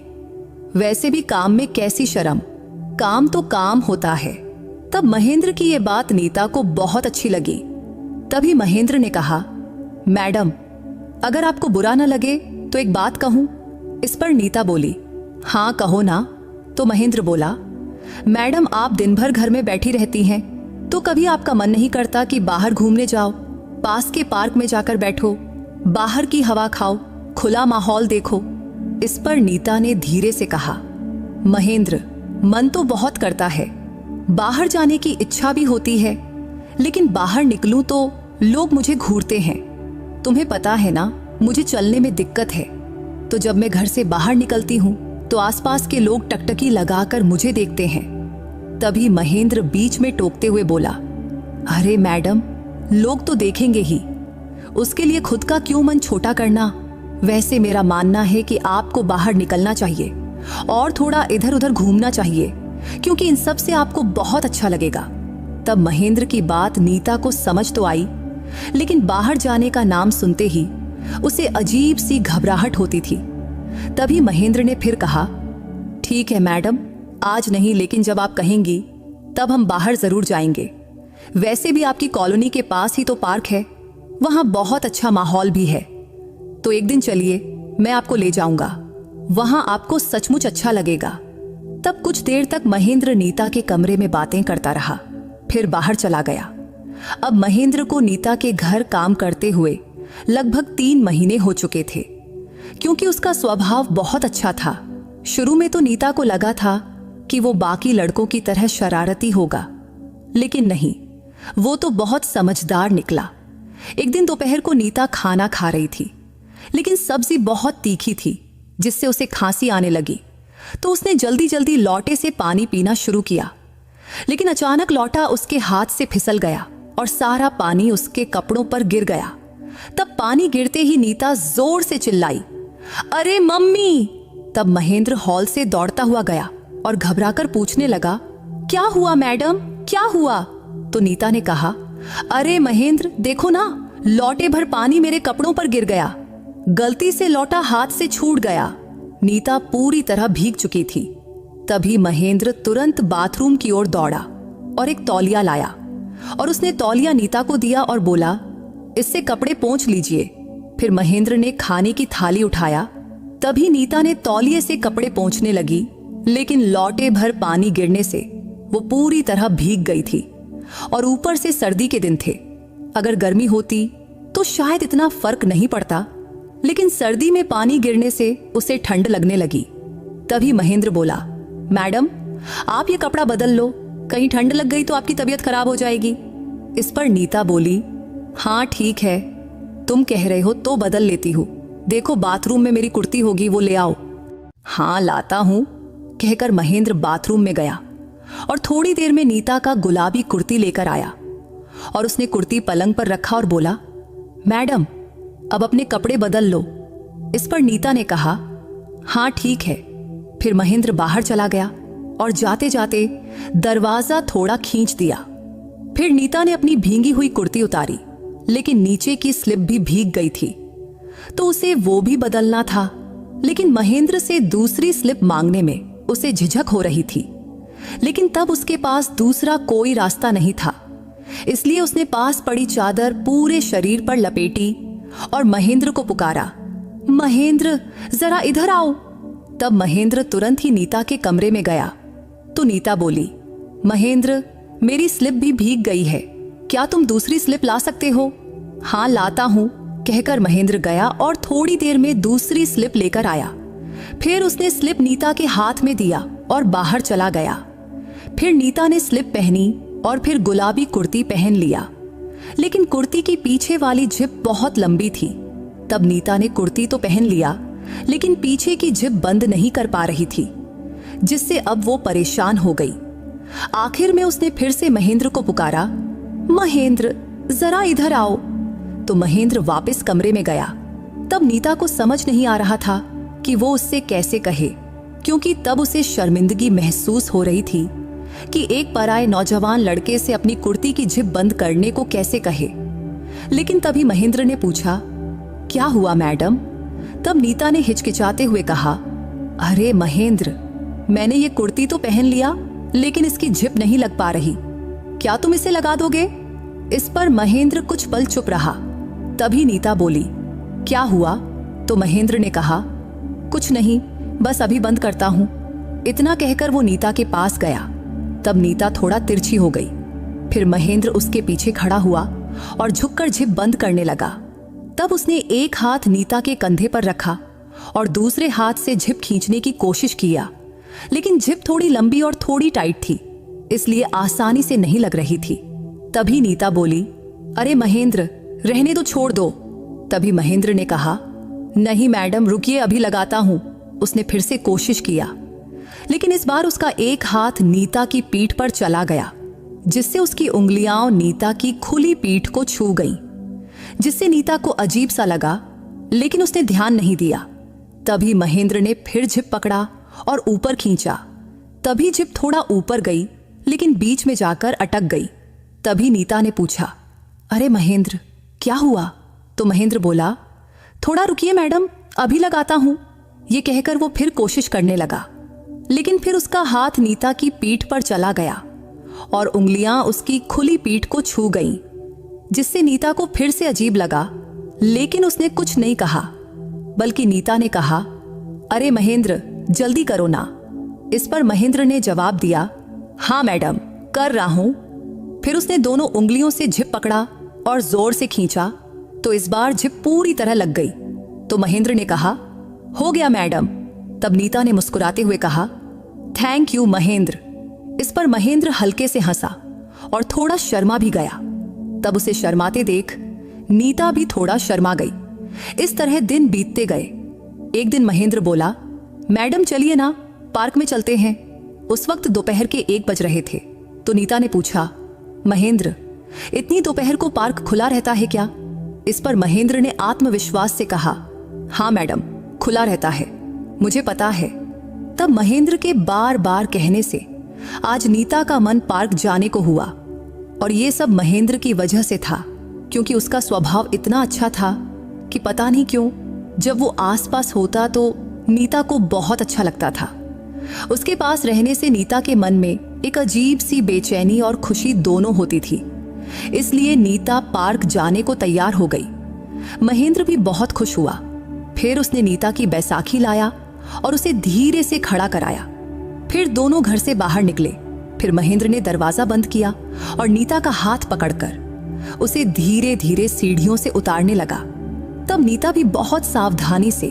वैसे भी काम में कैसी शर्म, काम तो काम होता है। तब महेंद्र की ये बात नीता को बहुत अच्छी लगी। तभी महेंद्र ने कहा, मैडम अगर आपको बुरा न लगे तो एक बात कहूं? इस पर नीता बोली, हाँ कहो ना। तो महेंद्र बोला, मैडम आप दिन भर घर में बैठी रहती हैं तो कभी आपका मन नहीं करता कि बाहर घूमने जाओ, पास के पार्क में जाकर बैठो, बाहर की हवा खाओ, खुला माहौल देखो। इस पर नीता ने धीरे से कहा, महेंद्र मन तो बहुत करता है, बाहर जाने की इच्छा भी होती है, लेकिन बाहर निकलूं तो लोग मुझे घूरते हैं। तुम्हें पता है ना मुझे चलने में दिक्कत है, तो जब मैं घर से बाहर निकलती हूं तो आसपास के लोग टकटकी लगाकर मुझे देखते हैं। तभी महेंद्र बीच में टोकते हुए बोला, अरे मैडम लोग तो देखेंगे ही, उसके लिए खुद का क्यों मन छोटा करना? वैसे मेरा मानना है कि आपको बाहर निकलना चाहिए और थोड़ा इधर उधर घूमना चाहिए, क्योंकि इन सब से आपको बहुत अच्छा लगेगा। तब महेंद्र की बात नीता को समझ तो आई, लेकिन बाहर जाने का नाम सुनते ही उसे अजीब सी घबराहट होती थी। तभी महेंद्र ने फिर कहा, ठीक है मैडम, आज नहीं लेकिन जब आप कहेंगी तब हम बाहर जरूर जाएंगे। वैसे भी आपकी कॉलोनी के पास ही तो पार्क है, वहां बहुत अच्छा माहौल भी है, तो एक दिन चलिए मैं आपको ले जाऊंगा, वहां आपको सचमुच अच्छा लगेगा। तब कुछ देर तक महेंद्र नीता के कमरे में बातें करता रहा, फिर बाहर चला गया। अब महेंद्र को नीता के घर काम करते हुए लगभग 3 महीने हो चुके थे। क्योंकि उसका स्वभाव बहुत अच्छा था, शुरू में तो नीता को लगा था कि वो बाकी लड़कों की तरह शरारती होगा, लेकिन नहीं, वो तो बहुत समझदार निकला। एक दिन दोपहर को नीता खाना खा रही थी, लेकिन सब्जी बहुत तीखी थी जिससे उसे खांसी आने लगी, तो उसने जल्दी जल्दी लौटे से पानी पीना शुरू किया। लेकिन अचानक लौटा उसके हाथ से फिसल गया और सारा पानी उसके कपड़ों पर गिर गया। तब पानी गिरते ही नीता जोर से चिल्लाई, अरे मम्मी। तब महेंद्र हॉल से दौड़ता हुआ गया और घबराकर पूछने लगा, क्या हुआ मैडम, क्या हुआ? तो नीता ने कहा, अरे महेंद्र देखो ना, लौटे भर पानी मेरे कपड़ों पर गिर गया, गलती से लौटा हाथ से छूट गया। नीता पूरी तरह भीग चुकी थी। तभी महेंद्र तुरंत बाथरूम की ओर दौड़ा और एक तौलिया लाया और उसने तौलिया नीता को दिया और बोला, इससे कपड़े पोंछ लीजिए। फिर महेंद्र ने खाने की थाली उठाया। तभी नीता ने तौलिए से कपड़े पोंछने लगी, लेकिन लौटे भर पानी गिरने से वो पूरी तरह भीग गई थी और ऊपर से सर्दी के दिन थे। अगर गर्मी होती तो शायद इतना फर्क नहीं पड़ता, लेकिन सर्दी में पानी गिरने से उसे ठंड लगने लगी। तभी महेंद्र बोला, मैडम आप ये कपड़ा बदल लो, कहीं ठंड लग गई तो आपकी तबीयत खराब हो जाएगी। इस पर नीता बोली, हाँ ठीक है, तुम कह रहे हो तो बदल लेती हूँ। देखो बाथरूम में मेरी कुर्ती होगी, वो ले आओ। हाँ लाता हूँ, कहकर महेंद्र बाथरूम में गया और थोड़ी देर में नीता का गुलाबी कुर्ती लेकर आया और उसने कुर्ती पलंग पर रखा और बोला, मैडम अब अपने कपड़े बदल लो। इस पर नीता ने कहा, हाँ ठीक है। फिर महेंद्र बाहर चला गया और जाते जाते दरवाजा थोड़ा खींच दिया। फिर नीता ने अपनी भींगी हुई कुर्ती उतारी, लेकिन नीचे की स्लिप भी भीग गई थी, तो उसे वो भी बदलना था। लेकिन महेंद्र से दूसरी स्लिप मांगने में उसे झिझक हो रही थी, लेकिन तब उसके पास दूसरा कोई रास्ता नहीं था। इसलिए उसने पास पड़ी चादर पूरे शरीर पर लपेटी और महेंद्र को पुकारा, महेंद्र जरा इधर आओ। तब महेंद्र तुरंत ही नीता के कमरे में गया तो नीता बोली, महेंद्र मेरी स्लिप भी भीग गई है, क्या तुम दूसरी स्लिप ला सकते हो? हाँ लाता हूं, कहकर महेंद्र गया और थोड़ी देर में दूसरी स्लिप लेकर आया। फिर उसने स्लिप नीता के हाथ में दिया और बाहर चला गया। फिर नीता ने स्लिप पहनी और फिर गुलाबी कुर्ती पहन लिया, लेकिन कुर्ती की पीछे वाली जिप बहुत लंबी थी। तब नीता ने कुर्ती तो पहन लिया, लेकिन पीछे की जिप बंद नहीं कर पा रही थी, जिससे अब वो परेशान हो गई। आखिर में उसने फिर से महेंद्र को पुकारा, महेंद्र जरा इधर आओ। तो महेंद्र वापस कमरे में गया। तब नीता को समझ नहीं आ रहा था कि वो उससे कैसे कहे, क्योंकि तब उसे शर्मिंदगी महसूस हो रही थी कि एक पराये नौजवान लड़के से अपनी कुर्ती की जिप बंद करने को कैसे कहे। लेकिन तभी महेंद्र ने पूछा, क्या हुआ मैडम? तब नीता ने हिचकिचाते हुए कहा, अरे महेंद्र मैंने ये कुर्ती तो पहन लिया, लेकिन इसकी जिप नहीं लग पा रही, क्या तुम इसे लगा दोगे? इस पर महेंद्र कुछ पल चुप रहा। तभी नीता बोली, क्या हुआ? तो महेंद्र ने कहा, कुछ नहीं, बस अभी बंद करता हूं। इतना कहकर वो नीता के पास गया। तब नीता थोड़ा तिरछी हो गई। फिर महेंद्र उसके पीछे खड़ा हुआ और झुककर जिप बंद करने लगा। तब उसने एक हाथ नीता के कंधे पर रखा और दूसरे हाथ से जिप खींचने की कोशिश किया, लेकिन जिप थोड़ी लंबी और थोड़ी टाइट थी, इसलिए आसानी से नहीं लग रही थी। तभी नीता बोली, अरे महेंद्र रहने दो, छोड़ दो। तभी महेंद्र ने कहा, नहीं मैडम रुकिए, अभी लगाता हूं। उसने फिर से कोशिश किया, लेकिन इस बार उसका एक हाथ नीता की पीठ पर चला गया, जिससे उसकी उंगलियां नीता की खुली पीठ को छू गईं, जिससे नीता को अजीब सा लगा, लेकिन उसने ध्यान नहीं दिया। तभी महेंद्र ने फिर जिप पकड़ा और ऊपर खींचा। तभी जिप थोड़ा ऊपर गई, लेकिन बीच में जाकर अटक गई। तभी नीता ने पूछा, अरे महेंद्र क्या हुआ? तो महेंद्र बोला, थोड़ा रुकिए मैडम, अभी लगाता हूं। ये कहकर वो फिर कोशिश करने लगा, लेकिन फिर उसका हाथ नीता की पीठ पर चला गया और उंगलियां उसकी खुली पीठ को छू गईं, जिससे नीता को फिर से अजीब लगा, लेकिन उसने कुछ नहीं कहा, बल्कि नीता ने कहा, अरे महेंद्र जल्दी करो ना। इस पर महेंद्र ने जवाब दिया, हाँ मैडम कर रहा हूं। फिर उसने दोनों उंगलियों से जिप पकड़ा और जोर से खींचा, तो इस बार जिप पूरी तरह लग गई। तो महेंद्र ने कहा, हो गया मैडम। तब नीता ने मुस्कुराते हुए कहा, थैंक यू महेंद्र। इस पर महेंद्र हल्के से हंसा और थोड़ा शर्मा भी गया। तब उसे शर्माते देख नीता भी थोड़ा शर्मा गई। इस तरह दिन बीतते गए। एक दिन महेंद्र बोला, मैडम चलिए ना, पार्क में चलते हैं। उस वक्त दोपहर के 1 बज रहे थे। तो नीता ने पूछा, महेंद्र, इतनी दोपहर को पार्क खुला रहता है क्या? इस पर महेंद्र ने आत्मविश्वास से कहा, हाँ मैडम, खुला रहता है, मुझे पता है। तब महेंद्र के बार बार कहने से आज नीता का मन पार्क जाने को हुआ। और ये सब महेंद्र की वजह से था, क्योंकि उसका स्वभाव इतना अच्छा था कि पता नहीं क्यों जब वो आसपास होता तो नीता को बहुत अच्छा लगता था। उसके पास रहने से नीता के मन में एक अजीब सी बेचैनी और खुशी दोनों होती थी। इसलिए नीता पार्क जाने को तैयार हो गई। महेंद्र भी बहुत खुश हुआ। फिर उसने नीता की बैसाखी लाया और उसे धीरे से खड़ा कराया। फिर दोनों घर से बाहर निकले। फिर महेंद्र ने दरवाजा बंद किया और नीता का हाथ पकड़कर उसे धीरे धीरे सीढ़ियों से उतारने लगा। तब नीता भी बहुत सावधानी से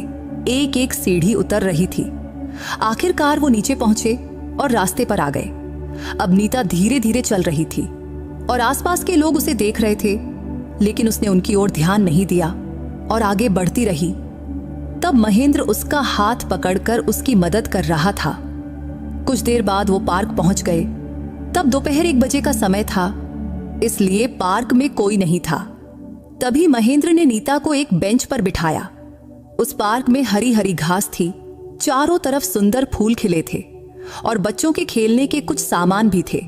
एक एक सीढ़ी उतर रही थी। आखिरकार वो नीचे पहुंचे और रास्ते पर आ गए। अब नीता धीरे धीरे चल रही थी और आसपास के लोग उसे देख रहे थे, लेकिन उसने उनकी ओर ध्यान नहीं दिया और आगे बढ़ती रही। तब महेंद्र उसका हाथ पकड़कर उसकी मदद कर रहा था। कुछ देर बाद वो पार्क पहुंच गए। तब दोपहर 1 बजे का समय था, इसलिए पार्क में कोई नहीं था। तभी महेंद्र ने नीता को एक बेंच पर बिठाया। उस पार्क में हरी हरी घास थी, चारों तरफ सुंदर फूल खिले थे और बच्चों के खेलने के कुछ सामान भी थे।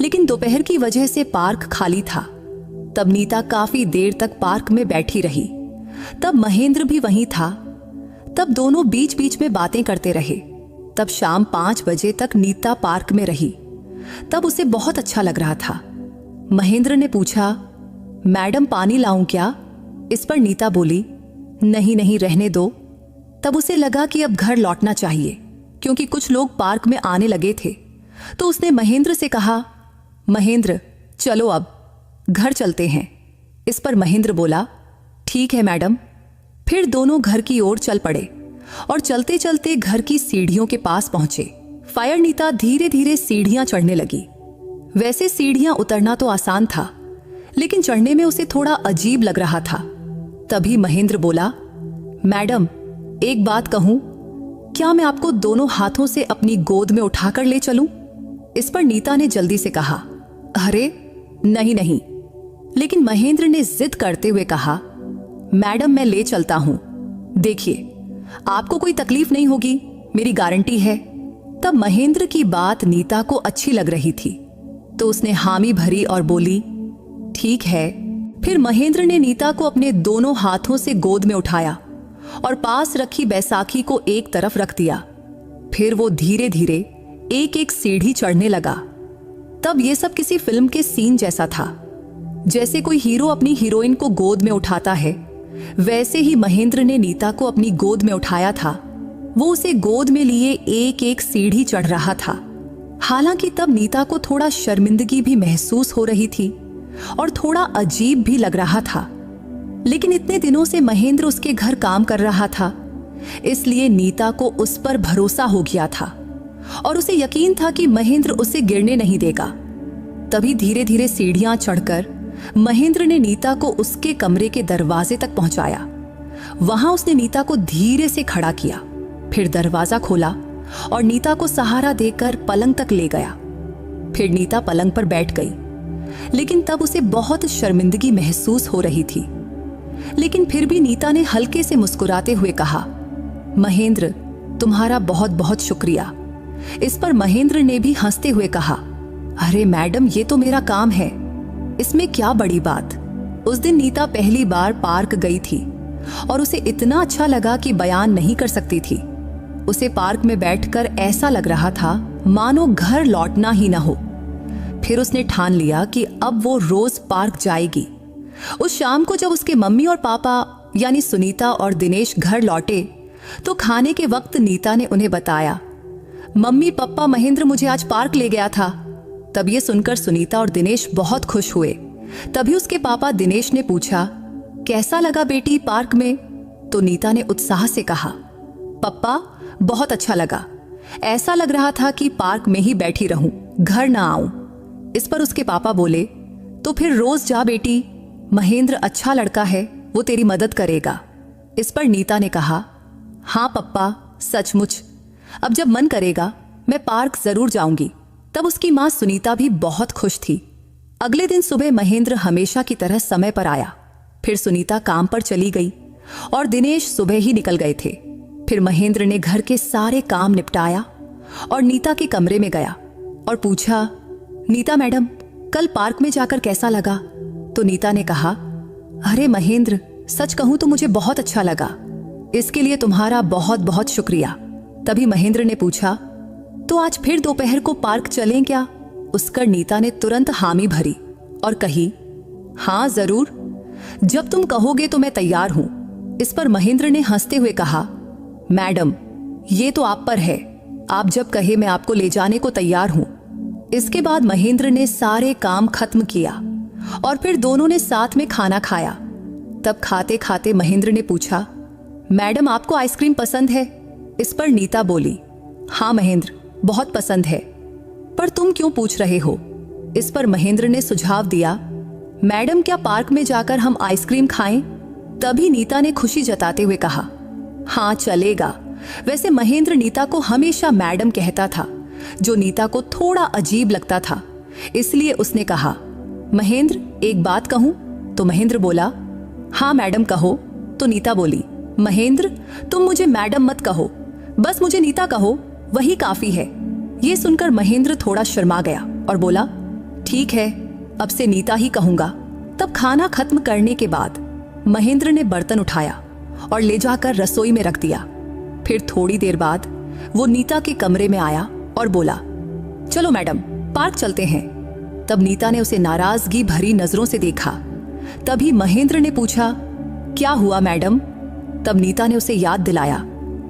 लेकिन दोपहर की वजह से पार्क खाली था। तब नीता काफी देर तक पार्क में बैठी रही। तब महेंद्र भी वहीं था। तब दोनों बीच बीच में बातें करते रहे। तब शाम 5 बजे तक नीता पार्क में रही। तब उसे बहुत अच्छा लग रहा था। महेंद्र ने पूछा, मैडम पानी लाऊं क्या? इस पर नीता बोली, नहीं नहीं, रहने दो। तब उसे लगा कि अब घर लौटना चाहिए, क्योंकि कुछ लोग पार्क में आने लगे थे। तो उसने महेंद्र से कहा, महेंद्र चलो अब घर चलते हैं। इस पर महेंद्र बोला, ठीक है मैडम। फिर दोनों घर की ओर चल पड़े और चलते चलते घर की सीढ़ियों के पास पहुंचे। फायर नीता धीरे धीरे सीढ़ियां चढ़ने लगी। वैसे सीढ़ियां उतरना तो आसान था, लेकिन चढ़ने में उसे थोड़ा अजीब लग रहा था। तभी महेंद्र बोला, मैडम एक बात कहूं, क्या मैं आपको दोनों हाथों से अपनी गोद में उठाकर ले चलूं? इस पर नीता ने जल्दी से कहा, अरे नहीं नहीं। लेकिन महेंद्र ने जिद करते हुए कहा, मैडम मैं ले चलता हूं, देखिए आपको कोई तकलीफ नहीं होगी, मेरी गारंटी है। तब महेंद्र की बात नीता को अच्छी लग रही थी, तो उसने हामी भरी और बोली, ठीक है। फिर महेंद्र ने नीता को अपने दोनों हाथों से गोद में उठाया और पास रखी बैसाखी को एक तरफ रख दिया। फिर वो धीरे धीरे एक एक सीढ़ी चढ़ने लगा। तब ये सब किसी फिल्म के सीन जैसा था। जैसे कोई हीरो अपनी हीरोइन को गोद में उठाता है, वैसे ही महेंद्र ने नीता को अपनी गोद में उठाया था। वो उसे गोद में लिए एक एक सीढ़ी चढ़ रहा था। हालांकि तब नीता को थोड़ा शर्मिंदगी भी महसूस हो रही थी और थोड़ा अजीब भी लग रहा था। लेकिन इतने दिनों से महेंद्र उसके घर काम कर रहा था, इसलिए नीता को उस पर भरोसा हो गया था और उसे यकीन था कि महेंद्र उसे गिरने नहीं देगा। तभी धीरे धीरे सीढ़ियां चढ़कर महेंद्र ने नीता को उसके कमरे के दरवाजे तक पहुंचाया। वहां उसने नीता को धीरे से खड़ा किया, फिर दरवाजा खोला और नीता को सहारा देकर पलंग तक ले गया। फिर नीता पलंग पर बैठ गई, लेकिन तब उसे बहुत शर्मिंदगी महसूस हो रही थी। लेकिन फिर भी नीता ने हल्के से मुस्कुराते हुए कहा, महेंद्र तुम्हारा बहुत बहुत शुक्रिया। इस पर महेंद्र ने भी हंसते हुए कहा, अरे मैडम ये तो मेरा काम है, इसमें क्या बड़ी बात। उस दिन नीता पहली बार पार्क गई थी और उसे इतना अच्छा लगा कि बयान नहीं कर सकती थी। उसे पार्क में बैठकर ऐसा लग रहा था मानो घर लौटना ही ना हो। फिर उसने ठान लिया कि अब वो रोज पार्क जाएगी। उस शाम को जब उसके मम्मी और पापा यानी सुनीता और दिनेश घर लौटे तो खाने के वक्त नीता ने उन्हें बताया, मम्मी पापा महेंद्र मुझे आज पार्क ले गया था। तब ये सुनकर सुनीता और दिनेश बहुत खुश हुए। तभी उसके पापा दिनेश ने पूछा, कैसा लगा बेटी पार्क में? तो नीता ने उत्साह से कहा, पप्पा बहुत अच्छा लगा, ऐसा लग रहा था कि पार्क में ही बैठी रहूं, घर ना आऊं। इस पर उसके पापा बोले, तो फिर रोज जा बेटी, महेंद्र अच्छा लड़का है, वो तेरी मदद करेगा। इस पर नीता ने कहा, हाँ पप्पा सचमुच, अब जब मन करेगा मैं पार्क जरूर जाऊंगी। तब उसकी माँ सुनीता भी बहुत खुश थी। अगले दिन सुबह महेंद्र हमेशा की तरह समय पर आया। फिर सुनीता काम पर चली गई और दिनेश सुबह ही निकल गए थे। फिर महेंद्र ने घर के सारे काम निपटाया और नीता के कमरे में गया और पूछा, नीता मैडम, कल पार्क में जाकर कैसा लगा? तो नीता ने कहा, अरे महेंद्र, सच कहूं तो मुझे बहुत अच्छा लगा। इसके लिए तुम्हारा बहुत बहुत शुक्रिया। तभी महेंद्र ने पूछा, तो आज फिर दोपहर को पार्क चलें क्या? उस पर नीता ने तुरंत हामी भरी और कही, हाँ जरूर, जब तुम कहोगे तो मैं तैयार हूं। इस पर महेंद्र ने हंसते हुए कहा, मैडम, ये तो आप पर है, आप जब कहे मैं आपको ले जाने को तैयार हूं। इसके बाद महेंद्र ने सारे काम खत्म किया और फिर दोनों ने साथ में खाना खाया। तब खाते खाते महेंद्र ने पूछा, मैडम आपको आइसक्रीम पसंद है? इस पर नीता बोली, हाँ महेंद्र, बहुत पसंद है। पर तुम क्यों पूछ रहे हो? इस पर महेंद्र ने सुझाव दिया, मैडम क्या पार्क में जाकर हम आइसक्रीम खाएं? तभी नीता ने खुशी जताते हुए कहा, हाँ चलेगा। वैसे महेंद्र नीता को हमेशा मैडम कहता था, जो नीता को थोड़ा अजीब लगता था। इसलिए उसने कहा, महेंद्र एक बात कहूं? तो महेंद्र बोला, हाँ मैडम कहो। तो नीता बोली, महेंद्र तुम मुझे मैडम मत कहो, बस मुझे नीता कहो, वही काफी है। ये सुनकर महेंद्र थोड़ा शर्मा गया और बोला, ठीक है, अब से नीता ही कहूंगा। तब खाना खत्म करने के बाद महेंद्र ने बर्तन उठाया और ले जाकर रसोई में रख दिया। फिर थोड़ी देर बाद वो नीता के कमरे में आया और बोला, चलो मैडम पार्क चलते हैं। तब नीता ने उसे नाराजगी भरी नजरों से देखा। तभी महेंद्र ने पूछा, क्या हुआ मैडम? तब नीता ने उसे याद दिलाया,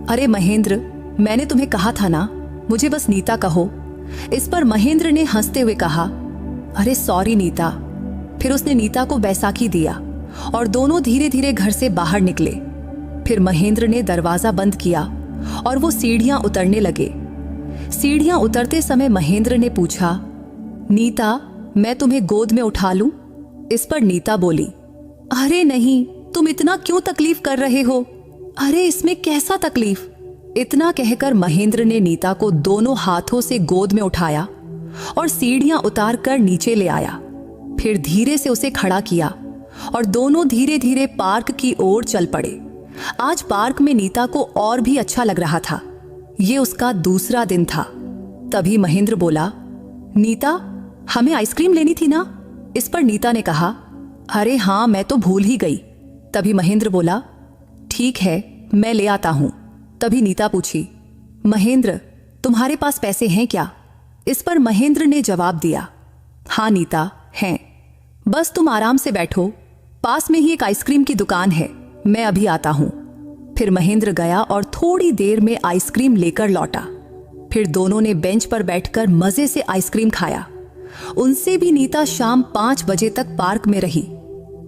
अरे महेंद्र, मैंने तुम्हें कहा था ना, मुझे बस नीता कहो। इस पर महेंद्र ने हंसते हुए कहा, अरे सॉरी नीता। फिर उसने नीता को बैसाखी दिया और दोनों धीरे धीरे घर से बाहर निकले। फिर महेंद्र ने दरवाजा बंद किया और वो सीढ़ियां उतरने लगे। सीढ़ियां उतरते समय महेंद्र ने पूछा, नीता मैं तुम्हें गोद में उठा लूं? इस पर नीता बोली, अरे नहीं, तुम इतना क्यों तकलीफ कर रहे हो? अरे इसमें कैसा तकलीफ? इतना कहकर महेंद्र ने नीता को दोनों हाथों से गोद में उठाया और सीढ़ियां उतार कर नीचे ले आया। फिर धीरे से उसे खड़ा किया और दोनों धीरे धीरे पार्क की ओर चल पड़े। आज पार्क में नीता को और भी अच्छा लग रहा था। ये उसका दूसरा दिन था। तभी महेंद्र बोला, नीता हमें आइसक्रीम लेनी थी ना? इस पर नीता ने कहा, अरे हाँ, मैं तो भूल ही गई। तभी महेंद्र बोला, ठीक है, मैं ले आता हूं। तभी नीता पूछी, महेंद्र तुम्हारे पास पैसे हैं क्या? इस पर महेंद्र ने जवाब दिया, हाँ नीता हैं, बस तुम आराम से बैठो, पास में ही एक आइसक्रीम की दुकान है, मैं अभी आता हूं। फिर महेंद्र गया और थोड़ी देर में आइसक्रीम लेकर लौटा। फिर दोनों ने बेंच पर बैठकर मजे से आइसक्रीम खाया। उनसे भी नीता शाम 5 बजे तक पार्क में रही।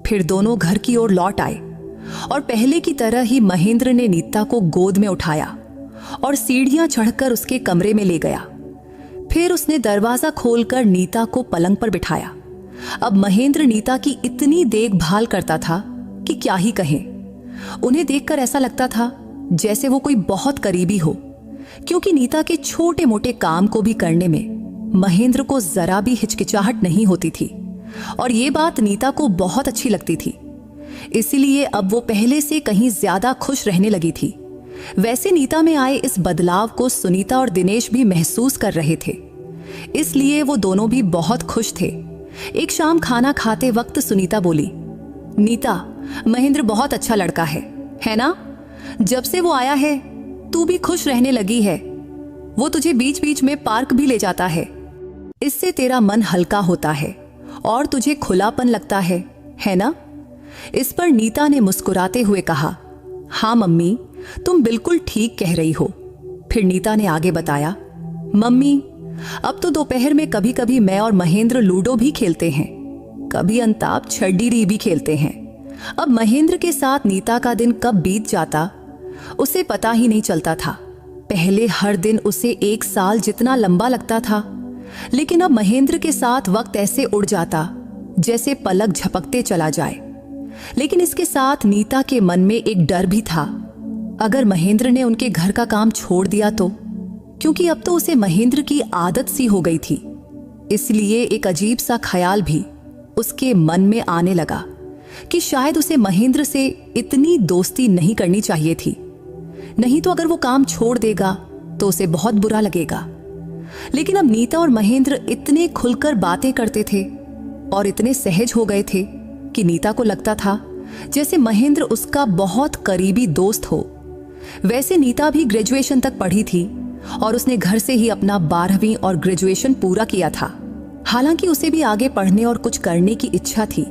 फिर दोनों घर की ओर लौट आए और पहले की तरह ही महेंद्र ने नीता को गोद में उठाया और सीढ़ियां चढ़कर उसके कमरे में ले गया। फिर उसने दरवाजा खोलकर नीता को पलंग पर बिठाया। अब महेंद्र नीता की इतनी देखभाल करता था कि क्या ही कहें। उन्हें देखकर ऐसा लगता था जैसे वो कोई बहुत करीबी हो, क्योंकि नीता के छोटे मोटे काम को भी करने में महेंद्र को जरा भी हिचकिचाहट नहीं होती थी और ये बात नीता को बहुत अच्छी लगती थी। इसलिए अब वो पहले से कहीं ज्यादा खुश रहने लगी थी। वैसे नीता में आए इस बदलाव को सुनीता और दिनेश भी महसूस कर रहे थे, इसलिए वो दोनों भी बहुत खुश थे। एक शाम खाना खाते वक्त सुनीता बोली, नीता महेंद्र बहुत अच्छा लड़का है ना? जब से वो आया है तू भी खुश रहने लगी है। वो तुझे बीच बीच में पार्क भी ले जाता है, इससे तेरा मन हल्का होता है और तुझे खुलापन लगता है ना? इस पर नीता ने मुस्कुराते हुए कहा, हाँ मम्मी, तुम बिल्कुल ठीक कह रही हो। फिर नीता ने आगे बताया, मम्मी अब तो दोपहर में कभी कभी मैं और महेंद्र लूडो भी खेलते हैं, कभी अंताप छड्डी भी खेलते हैं। अब महेंद्र के साथ नीता का दिन कब बीत जाता उसे पता ही नहीं चलता था। पहले हर दिन उसे 1 साल जितना लंबा लगता था, लेकिन अब महेंद्र के साथ वक्त ऐसे उड़ जाता जैसे पलक झपकते चला जाए। लेकिन इसके साथ नीता के मन में एक डर भी था, अगर महेंद्र ने उनके घर का काम छोड़ दिया तो क्योंकि अब तो उसे महेंद्र की आदत सी हो गई थी। इसलिए एक अजीब सा ख्याल भी उसके मन में आने लगा कि शायद उसे महेंद्र से इतनी दोस्ती नहीं करनी चाहिए थी। नहीं तो अगर वो काम छोड़ देगा तो उसे बहुत बुरा लगेगा। लेकिन अब नीता और महेंद्र इतने खुलकर बातें करते थे और इतने सहज हो गए थे कि नीता को लगता था जैसे महेंद्र उसका बहुत करीबी दोस्त हो। वैसे नीता भी ग्रेजुएशन तक पढ़ी थी और उसने घर से ही अपना 12वीं और ग्रेजुएशन पूरा किया था। हालांकि उसे भी आगे पढ़ने और कुछ करने की इच्छा थी,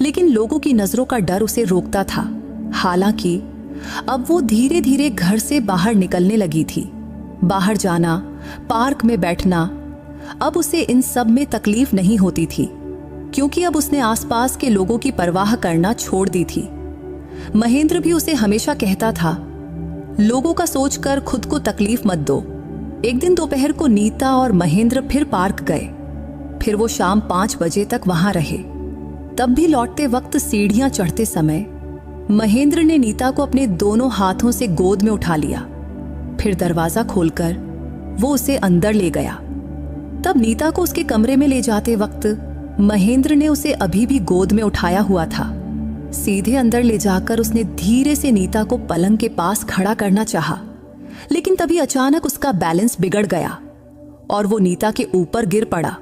लेकिन लोगों की नजरों का डर उसे रोकता था। हालांकि अब वो धीरे धीरे घर से बाहर निकलने लगी थी। बाहर जाना, पार्क में बैठना, अब उसे इन सब में तकलीफ नहीं होती थी, क्योंकि अब उसने आसपास के लोगों की परवाह करना छोड़ दी थी। महेंद्र भी उसे हमेशा कहता था, लोगों का सोचकर खुद को तकलीफ मत दो। एक दिन दोपहर को नीता और महेंद्र फिर पार्क गए। फिर वो शाम 5 बजे तक वहां रहे। तब भी लौटते वक्त सीढ़ियां चढ़ते समय महेंद्र ने नीता को अपने दोनों हाथों से गोद में उठा लिया। फिर दरवाजा खोलकर वो उसे अंदर ले गया। तब नीता को उसके कमरे में ले जाते वक्त महेंद्र ने उसे अभी भी गोद में उठाया हुआ था। सीधे अंदर ले जाकर उसने धीरे से नीता को पलंग के पास खड़ा करना चाहा, लेकिन तभी अचानक उसका बैलेंस बिगड़ गया और वो नीता के ऊपर गिर पड़ा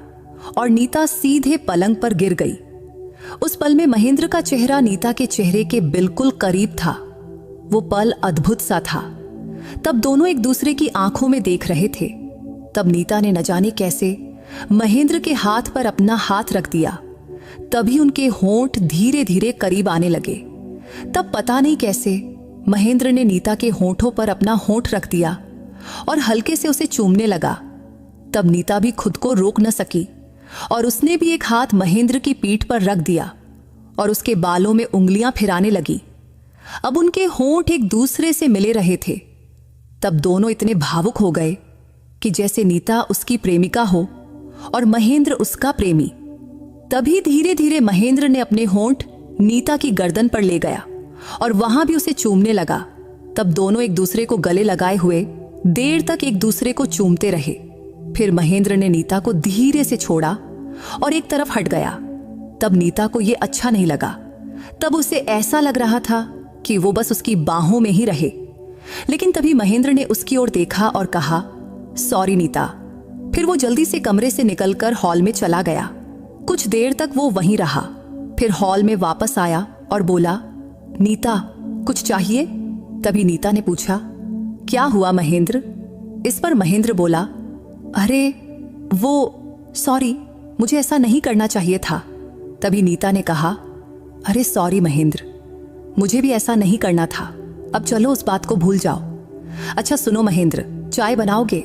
और नीता सीधे पलंग पर गिर गई। उस पल में महेंद्र का चेहरा नीता के चेहरे के बिल्कुल करीब था। वो पल अद्भुत सा था। तब दोनों एक दूसरे की आंखों में देख रहे थे। तब नीता ने न जाने कैसे महेंद्र के हाथ पर अपना हाथ रख दिया। तभी उनके होंठ धीरे धीरे करीब आने लगे। तब पता नहीं कैसे महेंद्र ने नीता के होंठों पर अपना होंठ रख दिया और हल्के से उसे चूमने लगा। तब नीता भी खुद को रोक न सकी और उसने भी एक हाथ महेंद्र की पीठ पर रख दिया और उसके बालों में उंगलियां फिराने लगी। अब उनके होंठ एक दूसरे से मिले रहे थे। तब दोनों इतने भावुक हो गए कि जैसे नीता उसकी प्रेमिका हो और महेंद्र उसका प्रेमी। तभी धीरे धीरे महेंद्र ने अपने होंठ नीता की गर्दन पर ले गया और वहां भी उसे चूमने लगा। तब दोनों एक दूसरे को गले लगाए हुए देर तक एक दूसरे को चूमते रहे। फिर महेंद्र ने नीता को धीरे से छोड़ा और एक तरफ हट गया। तब नीता को यह अच्छा नहीं लगा। तब उसे ऐसा लग रहा था कि वो बस उसकी बाहों में ही रहे। लेकिन तभी महेंद्र ने उसकी ओर देखा और कहा, सॉरी नीता। फिर वो जल्दी से कमरे से निकलकर हॉल में चला गया। कुछ देर तक वो वहीं रहा। फिर हॉल में वापस आया और बोला, नीता कुछ चाहिए? तभी नीता ने पूछा, क्या हुआ महेंद्र? इस पर महेंद्र बोला, अरे वो सॉरी, मुझे ऐसा नहीं करना चाहिए था। तभी नीता ने कहा, अरे सॉरी महेंद्र, मुझे भी ऐसा नहीं करना था। अब चलो उस बात को भूल जाओ। अच्छा सुनो महेंद्र, चाय बनाओगे?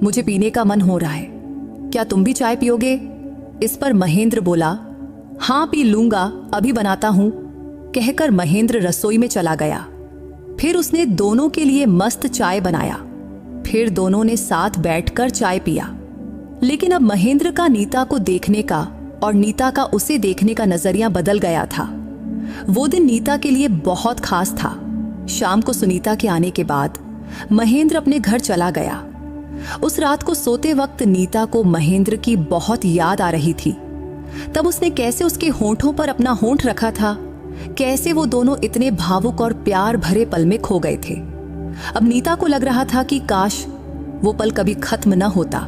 मुझे पीने का मन हो रहा है। क्या तुम भी चाय पियोगे? इस पर महेंद्र बोला, हाँ पी लूंगा, अभी बनाता हूं। कहकर महेंद्र रसोई में चला गया। फिर उसने दोनों के लिए मस्त चाय बनाया। फिर दोनों ने साथ बैठकर चाय पिया। लेकिन अब महेंद्र का नीता को देखने का और नीता का उसे देखने का नजरिया बदल गया था। वो दिन नीता के लिए बहुत खास था। शाम को सुनीता के आने के बाद महेंद्र अपने घर चला गया। उस रात को सोते वक्त नीता को महेंद्र की बहुत याद आ रही थी। तब उसने कैसे उसके होंठों पर अपना होंठ रखा था, कैसे वो दोनों इतने भावुक और प्यार भरे पल में खो गए थे। अब नीता को लग रहा था कि काश वो पल कभी खत्म न होता।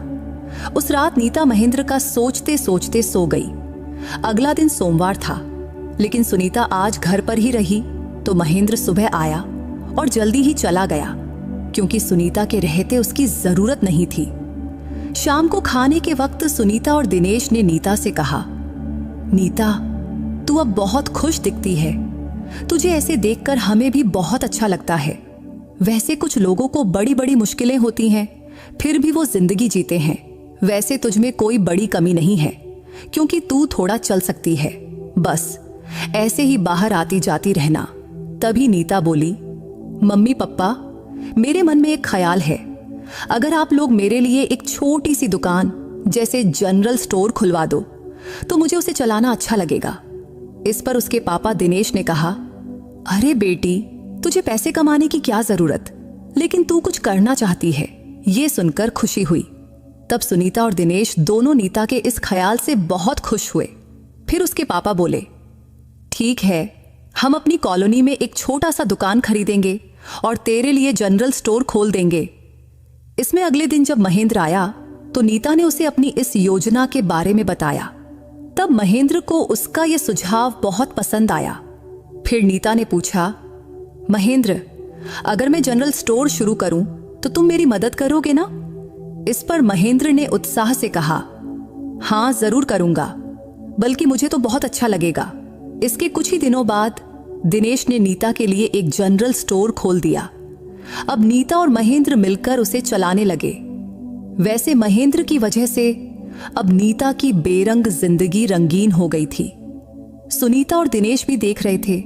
उस रात नीता महेंद्र का सोचते सोचते सो गई। अगला दिन सोमवार था, लेकिन सुनीता आज घर पर ही रही तो महेंद्र सुबह आया और जल्दी ही चला गया, क्योंकि सुनीता के रहते उसकी जरूरत नहीं थी। शाम को खाने के वक्त सुनीता और दिनेश ने नीता से कहा, नीता तू अब बहुत खुश दिखती है। तुझे ऐसे देखकर हमें भी बहुत अच्छा लगता है। वैसे कुछ लोगों को बड़ी बड़ी मुश्किलें होती हैं, फिर भी वो जिंदगी जीते हैं। वैसे तुझमें कोई बड़ी कमी नहीं है, क्योंकि तू थोड़ा चल सकती है। बस ऐसे ही बाहर आती जाती रहना। तभी नीता बोली, मम्मी पप्पा, मेरे मन में एक ख्याल है। अगर आप लोग मेरे लिए एक छोटी सी दुकान जैसे जनरल स्टोर खुलवा दो तो मुझे उसे चलाना अच्छा लगेगा। इस पर उसके पापा दिनेश ने कहा, अरे बेटी, तुझे पैसे कमाने की क्या जरूरत, लेकिन तू कुछ करना चाहती है, ये सुनकर खुशी हुई। तब सुनीता और दिनेश दोनों नीता के इस ख्याल से बहुत खुश हुए। फिर उसके पापा बोले, ठीक है, हम अपनी कॉलोनी में एक छोटा सा दुकान खरीदेंगे और तेरे लिए जनरल स्टोर खोल देंगे। इसमें अगले दिन जब महेंद्र आया तो नीता ने उसे अपनी इस योजना के बारे में बताया। तब महेंद्र को उसका यह सुझाव बहुत पसंद आया। फिर नीता ने पूछा, महेंद्र, अगर मैं जनरल स्टोर शुरू करूं तो तुम मेरी मदद करोगे ना? इस पर महेंद्र ने उत्साह से कहा, हाँ जरूर करूंगा, बल्कि मुझे तो बहुत अच्छा लगेगा। इसके कुछ ही दिनों बाद दिनेश ने नीता के लिए एक जनरल स्टोर खोल दिया। अब नीता और महेंद्र मिलकर उसे चलाने लगे। वैसे महेंद्र की वजह से अब नीता की बेरंग जिंदगी रंगीन हो गई थी। सुनीता और दिनेश भी देख रहे थे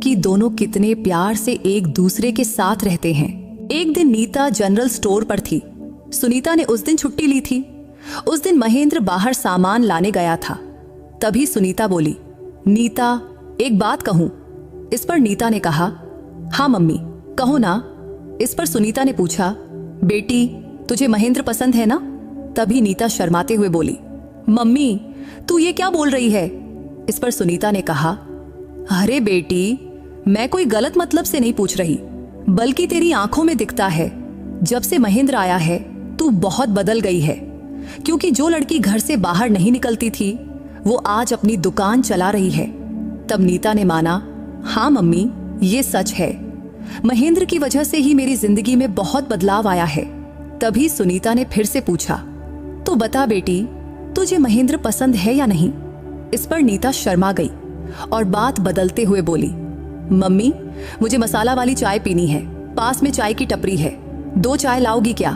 कि दोनों कितने प्यार से एक दूसरे के साथ रहते हैं। एक दिन नीता जनरल स्टोर पर थी। सुनीता ने उस दिन छुट्टी ली थी। उस दिन महेंद्र बाहर सामान लाने गया था। तभी सुनीता बोली, नीता, एक बात कहूं? इस पर नीता ने कहा, हाँ मम्मी, कहो ना। इस पर सुनीता ने पूछा, बेटी, तुझे महेंद्र पसंद है ना? तभी नीता शर्माते हुए बोली, मम्मी, तू ये क्या बोल रही है? इस पर सुनीता ने कहा, अरे बेटी, मैं कोई गलत मतलब से नहीं पूछ रही, बल्कि तेरी आंखों में दिखता है। जब से महेंद्र आया है तू बहुत बदल गई है, क्योंकि जो लड़की घर से बाहर नहीं निकलती थी वो आज अपनी दुकान चला रही है। तब नीता ने माना, हाँ मम्मी, ये सच है। महेंद्र की वजह से ही मेरी जिंदगी में बहुत बदलाव आया है। तभी सुनीता ने फिर से पूछा, तो बता बेटी, तुझे महेंद्र पसंद है या नहीं? इस पर नीता शर्मा गई और बात बदलते हुए बोली, मम्मी, मुझे मसाला वाली चाय पीनी है, पास में चाय की टपरी है, 2 चाय लाओगी क्या?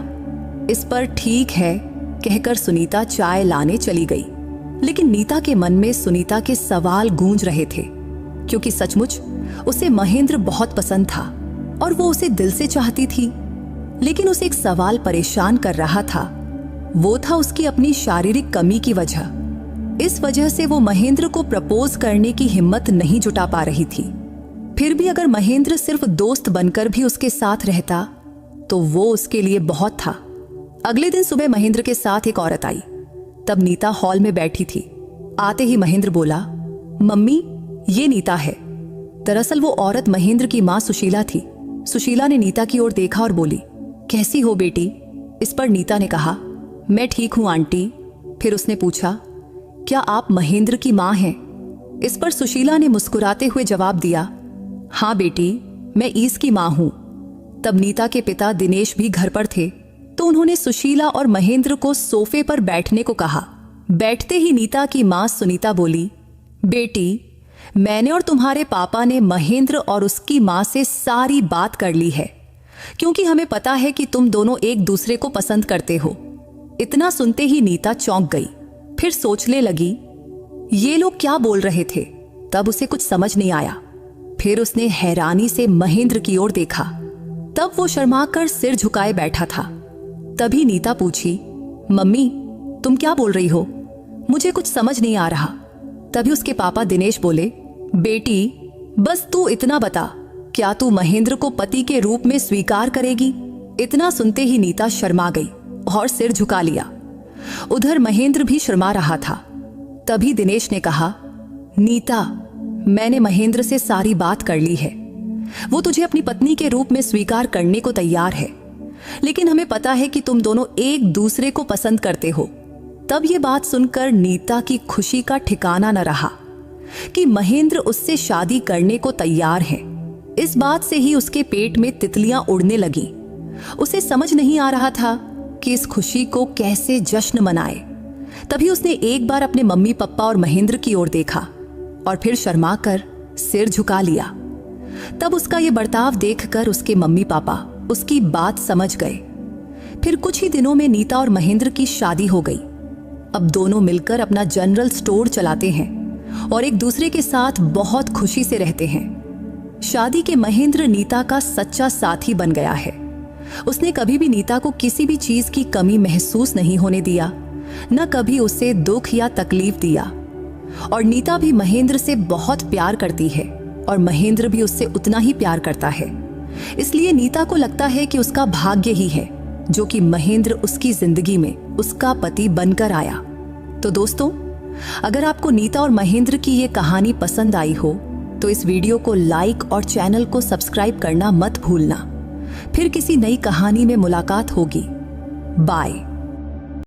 इस पर ठीक है कहकर सुनीता चाय लाने चली गई। लेकिन नीता के मन में सुनीता के सवाल गूंज रहे थे, क्योंकि सचमुच उसे महेंद्र बहुत पसंद था और वो उसे दिल से चाहती थी। लेकिन उसे एक सवाल परेशान कर रहा था। वो था उसकी अपनी शारीरिक कमी की वजह। इस वजह से वो महेंद्र को प्रपोज करने की हिम्मत नहीं जुटा पा रही थी। फिर भी अगर महेंद्र सिर्फ दोस्त बनकर भी उसके साथ रहता तो वो उसके लिए बहुत था। अगले दिन सुबह महेंद्र के साथ एक औरत आई। तब नीता हॉल में बैठी थी। आते ही महेंद्र बोला, मम्मी, ये नीता है। दरअसल वो औरत महेंद्र की माँ सुशीला थी। सुशीला ने नीता की ओर देखा और बोली, कैसी हो बेटी? इस पर नीता ने कहा, मैं ठीक हूं आंटी। फिर उसने पूछा, क्या आप महेंद्र की माँ हैं? इस पर सुशीला ने मुस्कुराते हुए जवाब दिया, हाँ बेटी, मैं ईस की माँ हूं। तब नीता के पिता दिनेश भी घर पर थे, तो उन्होंने सुशीला और महेंद्र को सोफे पर बैठने को कहा। बैठते ही नीता की माँ सुनीता बोली, बेटी, मैंने और तुम्हारे पापा ने महेंद्र और उसकी माँ से सारी बात कर ली है, क्योंकि हमें पता है कि तुम दोनों एक दूसरे को पसंद करते हो। इतना सुनते ही नीता चौंक गई। फिर सोचने लगी, ये लोग क्या बोल रहे थे? तब उसे कुछ समझ नहीं आया। फिर उसने हैरानी से महेंद्र की ओर देखा। तब वो शर्माकर सिर झुकाए बैठा था। तभी नीता पूछी, मम्मी, तुम क्या बोल रही हो? मुझे कुछ समझ नहीं आ रहा। तभी उसके पापा दिनेश बोले, बेटी, बस तू इतना बता, क्या तू महेंद्र को पति के रूप में स्वीकार करेगी? इतना सुनते ही नीता शर्मा गई और सिर झुका लिया। उधर महेंद्र भी शर्मा रहा था। तभी दिनेश ने कहा, नीता, मैंने महेंद्र से सारी बात कर ली है। वो तुझे अपनी पत्नी के रूप में स्वीकार करने को तैयार है, लेकिन हमें पता है कि तुम दोनों एक दूसरे को पसंद करते हो। तब ये बात सुनकर नीता की खुशी का ठिकाना न रहा कि महेंद्र उससे शादी करने को तैयार है। इस बात से ही उसके पेट में तितलियां उड़ने लगीं। उसे समझ नहीं आ रहा था कि इस खुशी को कैसे जश्न मनाए। तभी उसने एक बार अपने मम्मी पापा और महेंद्र की ओर देखा और फिर शर्मा कर सिर झुका लिया। तब उसका ये बर्ताव देखकर उसके मम्मी पापा उसकी बात समझ गए। फिर कुछ ही दिनों में नीता और महेंद्र की शादी हो गई। अब दोनों मिलकर अपना जनरल स्टोर चलाते हैं और एक दूसरे के साथ बहुत खुशी से रहते हैं। शादी के महेंद्र नीता का सच्चा साथी बन गया है। उसने कभी भी नीता को किसी भी चीज की कमी महसूस नहीं होने दिया, न कभी उसे दुख या तकलीफ दिया। और नीता भी महेंद्र से बहुत प्यार करती है और महेंद्र भी उससे उतना ही प्यार करता है। इसलिए नीता को लगता है कि उसका भाग्य ही है जो कि महेंद्र उसकी जिंदगी में उसका पति बनकर आया। तो दोस्तों, अगर आपको नीता और महेंद्र की ये कहानी पसंद आई हो तो इस वीडियो को लाइक और चैनल को सब्सक्राइब करना मत भूलना। फिर किसी नई कहानी में मुलाकात होगी। बाय।